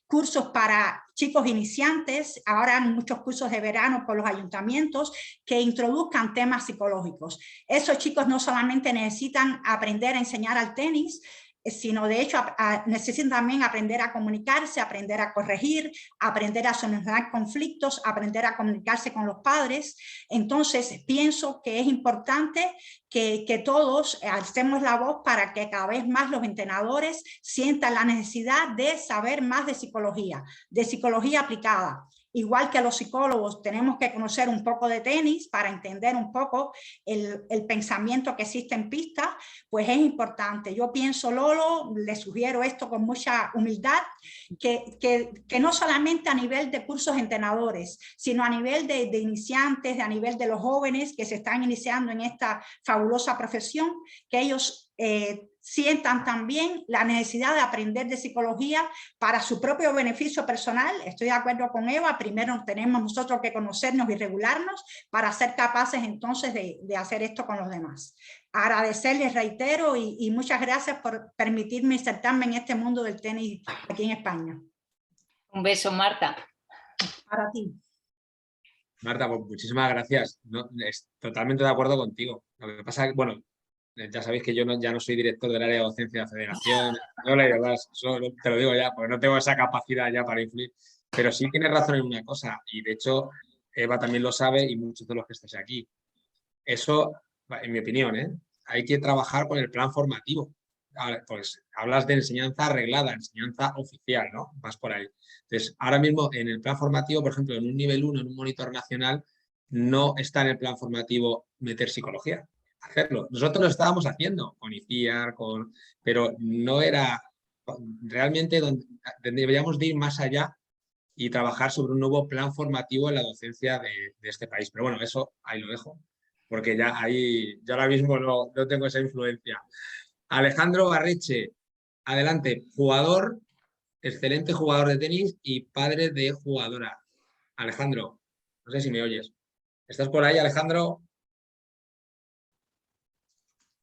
cursos para chicos iniciantes, ahora hay muchos cursos de verano por los ayuntamientos que introduzcan temas psicológicos. Esos chicos no solamente necesitan aprender a enseñar al tenis, sino de hecho necesitan también aprender a comunicarse, aprender a corregir, aprender a solucionar conflictos, aprender a comunicarse con los padres. Entonces pienso que es importante que todos alcemos la voz para que cada vez más los entrenadores sientan la necesidad de saber más de psicología aplicada. Igual que los psicólogos tenemos que conocer un poco de tenis para entender un poco el pensamiento que existe en pista, pues es importante. Yo pienso, Lolo, le sugiero esto con mucha humildad, que no solamente a nivel de cursos entrenadores, sino a nivel de iniciantes, a nivel de los jóvenes que se están iniciando en esta fabulosa profesión, que ellos sientan también la necesidad de aprender de psicología para su propio beneficio personal. Estoy de acuerdo con Eva, primero tenemos nosotros que conocernos y regularnos para ser capaces entonces de hacer esto con los demás. Agradecerles, reitero, y muchas gracias por permitirme insertarme en este mundo del tenis aquí en España. Un beso, Marta. Para ti. Marta, pues muchísimas gracias. No, totalmente de acuerdo contigo. Lo que pasa es que, bueno, ya sabéis que yo ya no soy director del área de docencia de la Federación. No le das, te lo digo ya, porque no tengo esa capacidad ya para influir. Pero sí tienes razón en una cosa, y de hecho Eva también lo sabe y muchos de los que estáis aquí. Eso, en mi opinión, hay que trabajar con el plan formativo. Pues hablas de enseñanza arreglada, enseñanza oficial, ¿no? Vas por ahí. Entonces, ahora mismo en el plan formativo, por ejemplo, en un nivel 1, en un monitor nacional, no está en el plan formativo meter psicología. Hacerlo. Nosotros lo estábamos haciendo con ICIAR, pero no era realmente donde deberíamos de ir más allá y trabajar sobre un nuevo plan formativo en la docencia de este país. Pero bueno, eso ahí lo dejo, porque ya ahora mismo no tengo esa influencia. Alejandro Barreche, adelante, jugador, excelente jugador de tenis y padre de jugadora. Alejandro, no sé si me oyes. ¿Estás por ahí, Alejandro?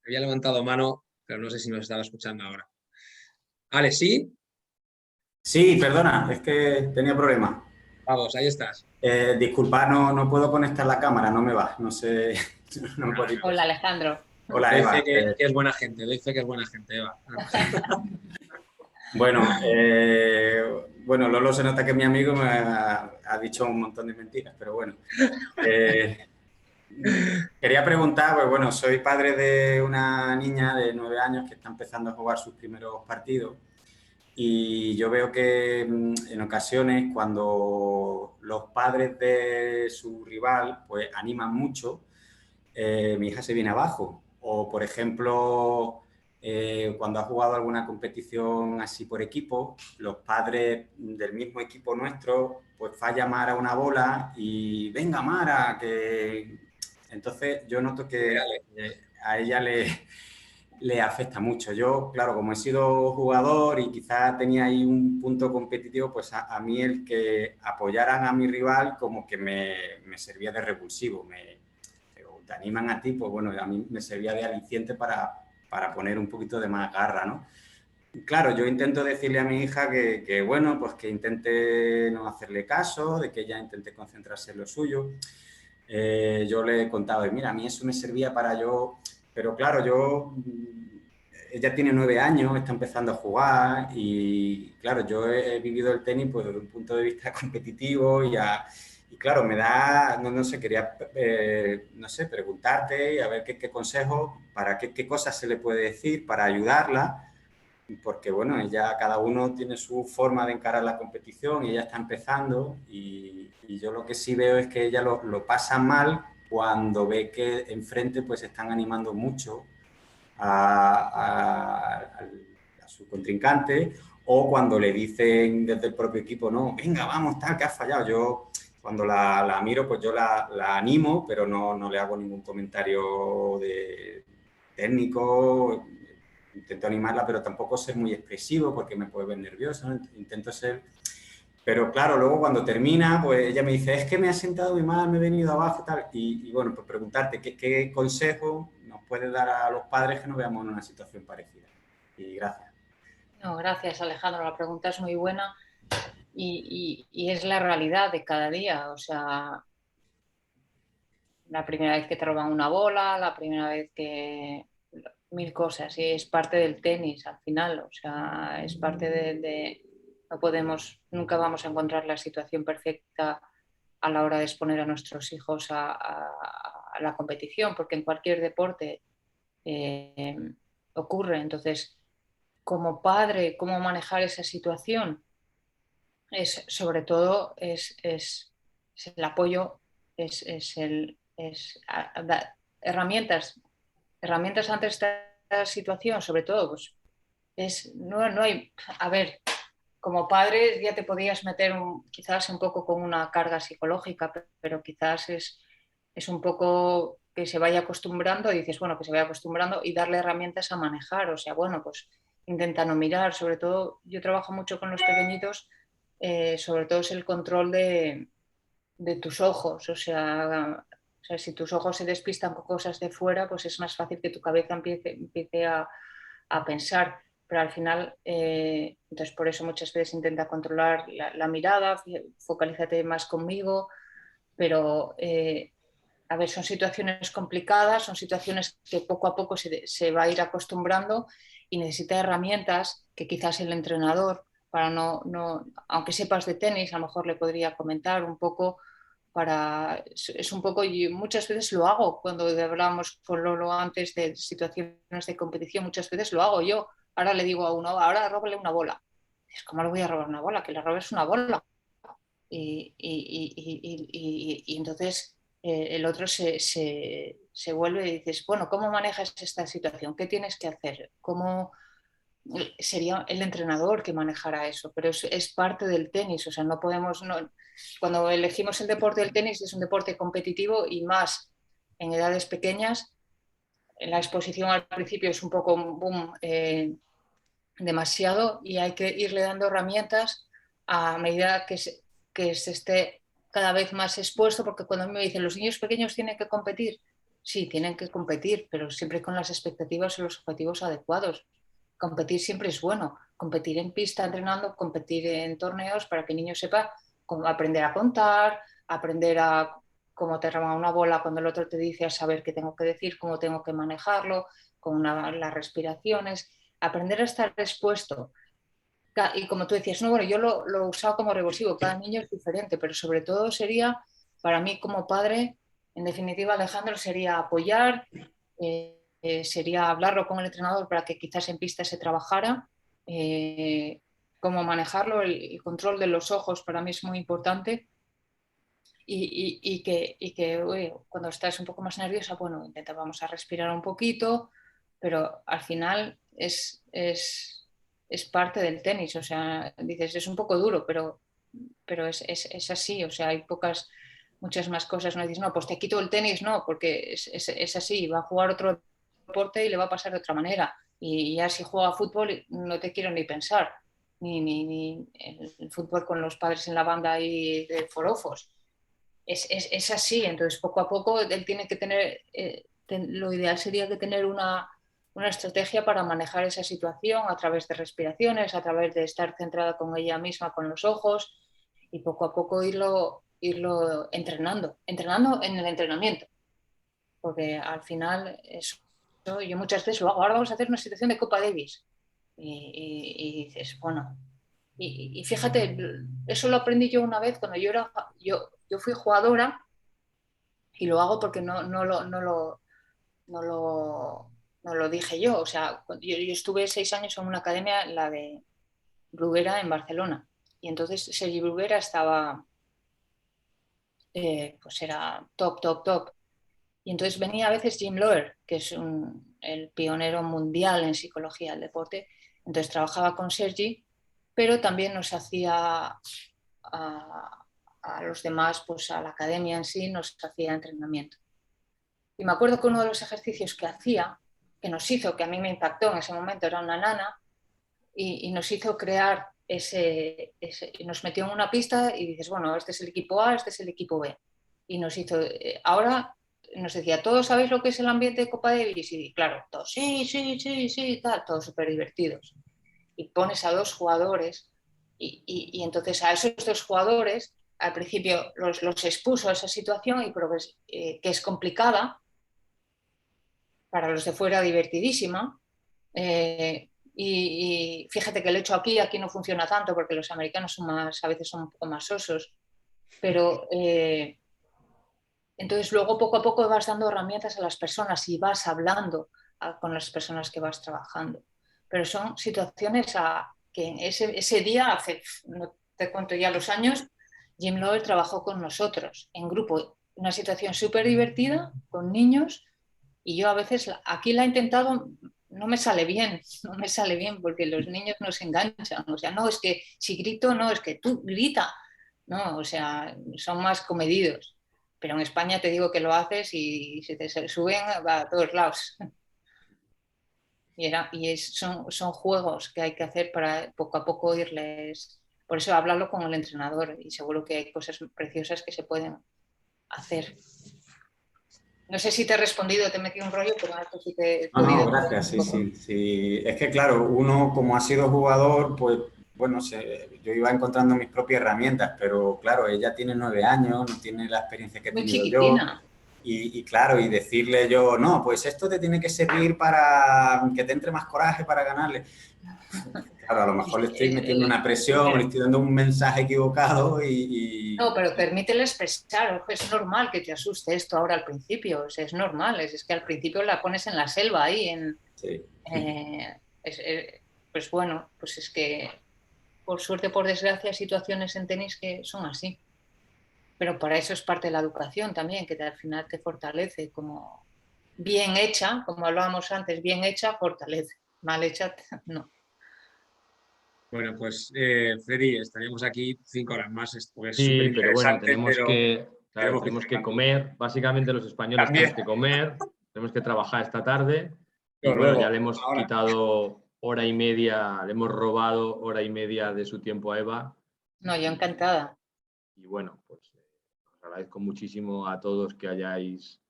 Había levantado mano, pero no sé si nos estaba escuchando ahora. Ale, ¿sí? Sí, perdona, es que tenía problemas. Vamos, ahí estás. Disculpa, no puedo conectar la cámara, no me va, no sé. No me puedo ir. Hola, Alejandro. Hola, Eva. Dice que es buena gente, dice que es buena gente, Eva. Bueno, Lolo se nota que mi amigo me ha dicho un montón de mentiras, pero bueno. Quería preguntar, pues bueno, soy padre de una niña de 9 años que está empezando a jugar sus primeros partidos y yo veo que en ocasiones cuando los padres de su rival pues animan mucho, mi hija se viene abajo. O, por ejemplo, cuando ha jugado alguna competición así por equipo, los padres del mismo equipo nuestro, pues falla Mara una bola y venga Mara, que... Entonces yo noto que a ella le afecta mucho. Yo, claro, como he sido jugador y quizás tenía ahí un punto competitivo, pues a mí el que apoyaran a mi rival como que me servía de revulsivo. Te animan a ti, pues bueno, a mí me servía de aliciente para poner un poquito de más garra, ¿no? Claro, yo intento decirle a mi hija que bueno, pues que intente no hacerle caso, de que ella intente concentrarse en lo suyo. Yo le he contado, mira, a mí eso me servía para yo... Pero claro, ella tiene 9 años, está empezando a jugar y claro, yo he vivido el tenis pues desde un punto de vista competitivo y claro, me da, no sé, quería, no sé, preguntarte y a ver qué consejos, para qué cosas se le puede decir para ayudarla, porque bueno, cada uno tiene su forma de encarar la competición y ella está empezando y yo lo que sí veo es que ella lo pasa mal cuando ve que enfrente pues están animando mucho a su contrincante o cuando le dicen desde el propio equipo, no, venga, vamos, tal, que has fallado. Yo cuando la miro, pues yo la animo, pero no le hago ningún comentario técnico. Intento animarla, pero tampoco ser muy expresivo porque me puede ver nervioso, ¿no? Intento ser... Pero claro, luego cuando termina, pues ella me dice, es que me ha sentado muy mal, me he venido abajo, tal. Y bueno, pues preguntarte qué consejo nos puede dar a los padres que nos veamos en una situación parecida. Y gracias. No, gracias, Alejandro. La pregunta es muy buena y es la realidad de cada día. O sea, la primera vez que te roban una bola, la primera vez que mil cosas y es parte del tenis al final, o sea, es parte no podemos, nunca vamos a encontrar la situación perfecta a la hora de exponer a nuestros hijos a la competición, porque en cualquier deporte ocurre. Entonces, como padre, ¿cómo manejar esa situación? Sobre todo es el apoyo, herramientas ante esta situación, sobre todo, pues no hay, a ver, como padre ya te podías meter quizás un poco con una carga psicológica, pero quizás es un poco que se vaya acostumbrando y dices, bueno, que se vaya acostumbrando y darle herramientas a manejar, o sea, bueno, pues intenta no mirar, sobre todo yo trabajo mucho con los pequeñitos, sobre todo es el control de tus ojos, o sea, si tus ojos se despistan con cosas de fuera, pues es más fácil que tu cabeza empiece a pensar, pero al final, entonces por eso muchas veces intenta controlar la mirada, focalízate más conmigo, pero a ver, son situaciones complicadas, son situaciones que poco a poco se va a ir acostumbrando y necesita herramientas que quizás el entrenador, para aunque sepas de tenis, a lo mejor le podría comentar un poco es un poco, y muchas veces lo hago cuando hablamos con Lolo antes de situaciones de competición, muchas veces lo hago yo. Ahora le digo a uno, ahora róbale una bola. ¿Cómo le voy a robar una bola? Que le robes una bola. Y entonces el otro se vuelve y dices, bueno, ¿cómo manejas esta situación? ¿Qué tienes que hacer? ¿Cómo sería el entrenador que manejara eso? Pero es parte del tenis, o sea, no podemos, cuando elegimos el deporte del tenis es un deporte competitivo y más en edades pequeñas. La exposición al principio es un poco boom, demasiado y hay que irle dando herramientas a medida que se esté cada vez más expuesto, porque cuando me dicen los niños pequeños tienen que competir, sí, tienen que competir, pero siempre con las expectativas y los objetivos adecuados. Competir siempre es bueno, competir en pista entrenando, competir en torneos para que el niño sepa cómo aprender a contar, aprender a cómo te rama una bola cuando el otro te dice, a saber qué tengo que decir, cómo tengo que manejarlo, con las respiraciones, aprender a estar expuesto. Y como tú decías, no, bueno, yo lo he usado como revulsivo, cada niño es diferente, pero sobre todo sería, para mí como padre, en definitiva, Alejandro, sería apoyar, sería hablarlo con el entrenador para que quizás en pista se trabajara, cómo manejarlo, el control de los ojos para mí es muy importante y que oye, cuando estás un poco más nerviosa, bueno, vamos a respirar un poquito, pero al final es parte del tenis, o sea, dices, es un poco duro, pero es así, o sea, hay muchas más cosas, no dices, no, pues te quito el tenis, no, porque es así, va a jugar otro deporte y le va a pasar de otra manera, y ya si juega fútbol no te quiero ni pensar, ni el fútbol con los padres en la banda y de forofos. Es así, entonces poco a poco él tiene que tener, lo ideal sería que tener una estrategia para manejar esa situación a través de respiraciones, a través de estar centrada con ella misma, con los ojos y poco a poco irlo entrenando en el entrenamiento, porque al final eso, yo muchas veces lo hago, ahora vamos a hacer una situación de Copa Davis y dices, bueno, y fíjate, eso lo aprendí yo una vez cuando yo fui jugadora y lo hago porque no lo dije yo. O sea, yo estuve 6 años en una academia, la de Bruguera en Barcelona. Y entonces Sergi Bruguera estaba, pues era top. Y entonces venía a veces Jim Loehr, que es el pionero mundial en psicología del deporte. Entonces trabajaba con Sergi, pero también nos hacía a los demás, pues a la academia en sí, nos hacía entrenamiento. Y me acuerdo que uno de los ejercicios que hacía, que nos hizo, que a mí me impactó en ese momento, era una nana, y nos hizo crear nos metió en una pista y dices, bueno, este es el equipo A, este es el equipo B. Y nos hizo, ahora nos decía, ¿todos sabéis lo que es el ambiente de Copa Davis? Y claro, todos, sí, tal, todos súper divertidos. Y pones a 2 jugadores y entonces a esos 2 jugadores al principio los expuso a esa situación que es complicada, para los de fuera divertidísima. Y fíjate que el hecho aquí no funciona tanto porque los americanos a veces son un poco más sosos, pero entonces luego poco a poco vas dando herramientas a las personas y vas hablando con las personas que vas trabajando. Pero son situaciones que ese día, no te cuento ya los años, Jim Lowe trabajó con nosotros en grupo, una situación súper divertida con niños, y yo a veces aquí la he intentado, no me sale bien porque los niños nos enganchan, o sea, no, es que si grito, no, es que tú grita, no, o sea, son más comedidos, pero en España te digo que lo haces y si te suben va a todos lados. Son juegos que hay que hacer para poco a poco irles, por eso hablarlo con el entrenador y seguro que hay cosas preciosas que se pueden hacer. No sé si te he respondido, te he metido un rollo, pero esto sí que he podido. No, gracias, sí. Es que claro, uno como ha sido jugador, pues bueno, yo iba encontrando mis propias herramientas, pero claro, ella tiene 9 años, no tiene la experiencia que he tenido yo. Y claro, y decirle yo, no, pues esto te tiene que servir para que te entre más coraje para ganarle. Claro, a lo mejor le estoy metiendo una presión, le estoy dando un mensaje equivocado y... No, pero permítele expresar, es normal que te asuste esto ahora al principio, o sea, es normal, es que al principio la pones en la selva ahí, sí. Pues bueno, pues es que por suerte, por desgracia, hay situaciones en tenis que son así. Pero para eso es parte de la educación también, que al final te fortalece, como bien hecha, como hablábamos antes, bien hecha fortalece, mal hecha no. Bueno, pues Freddy, estaríamos aquí 5 horas más, porque es Sí, súper pero bueno, interesante, tenemos que comer, básicamente los españoles tenemos que comer, tenemos que trabajar esta tarde y bueno, luego, ya le hemos quitado hora y media, le hemos robado hora y media de su tiempo a Eva. No, yo encantada. Y bueno, pues os agradezco muchísimo a todos que hayáis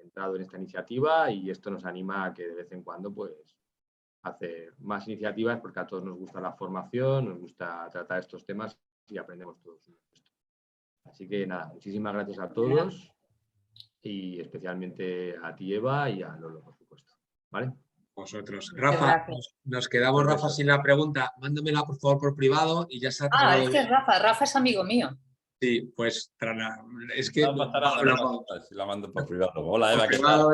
entrado en esta iniciativa y esto nos anima a que de vez en cuando pues hacer más iniciativas porque a todos nos gusta la formación, nos gusta tratar estos temas y aprendemos todos. Así que nada, muchísimas gracias a todos y especialmente a ti, Eva, y a Lolo, por supuesto. ¿Vale? Vosotros. Rafa, nos quedamos, Rafa, sin la pregunta. Mándamela, por favor, por privado y ya está. Es que Rafa es amigo mío. Sí, pues es que... la mando por privado. Hola, Eva, ¿qué tal?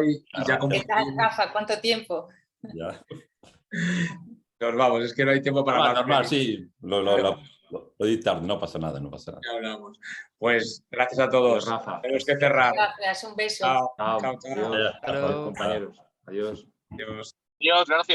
¿Qué tal, Rafa? ¿Cuánto tiempo? Ya. Nos vamos, es que no hay tiempo para más. Normal, sí. Lo di tarde, no pasa nada, Ya hablamos. Pues gracias a todos. Rafa. Tenemos que cerrar. Gracias, un beso. Chao. Adiós, compañeros. Adiós. Adiós. Dios, gracias.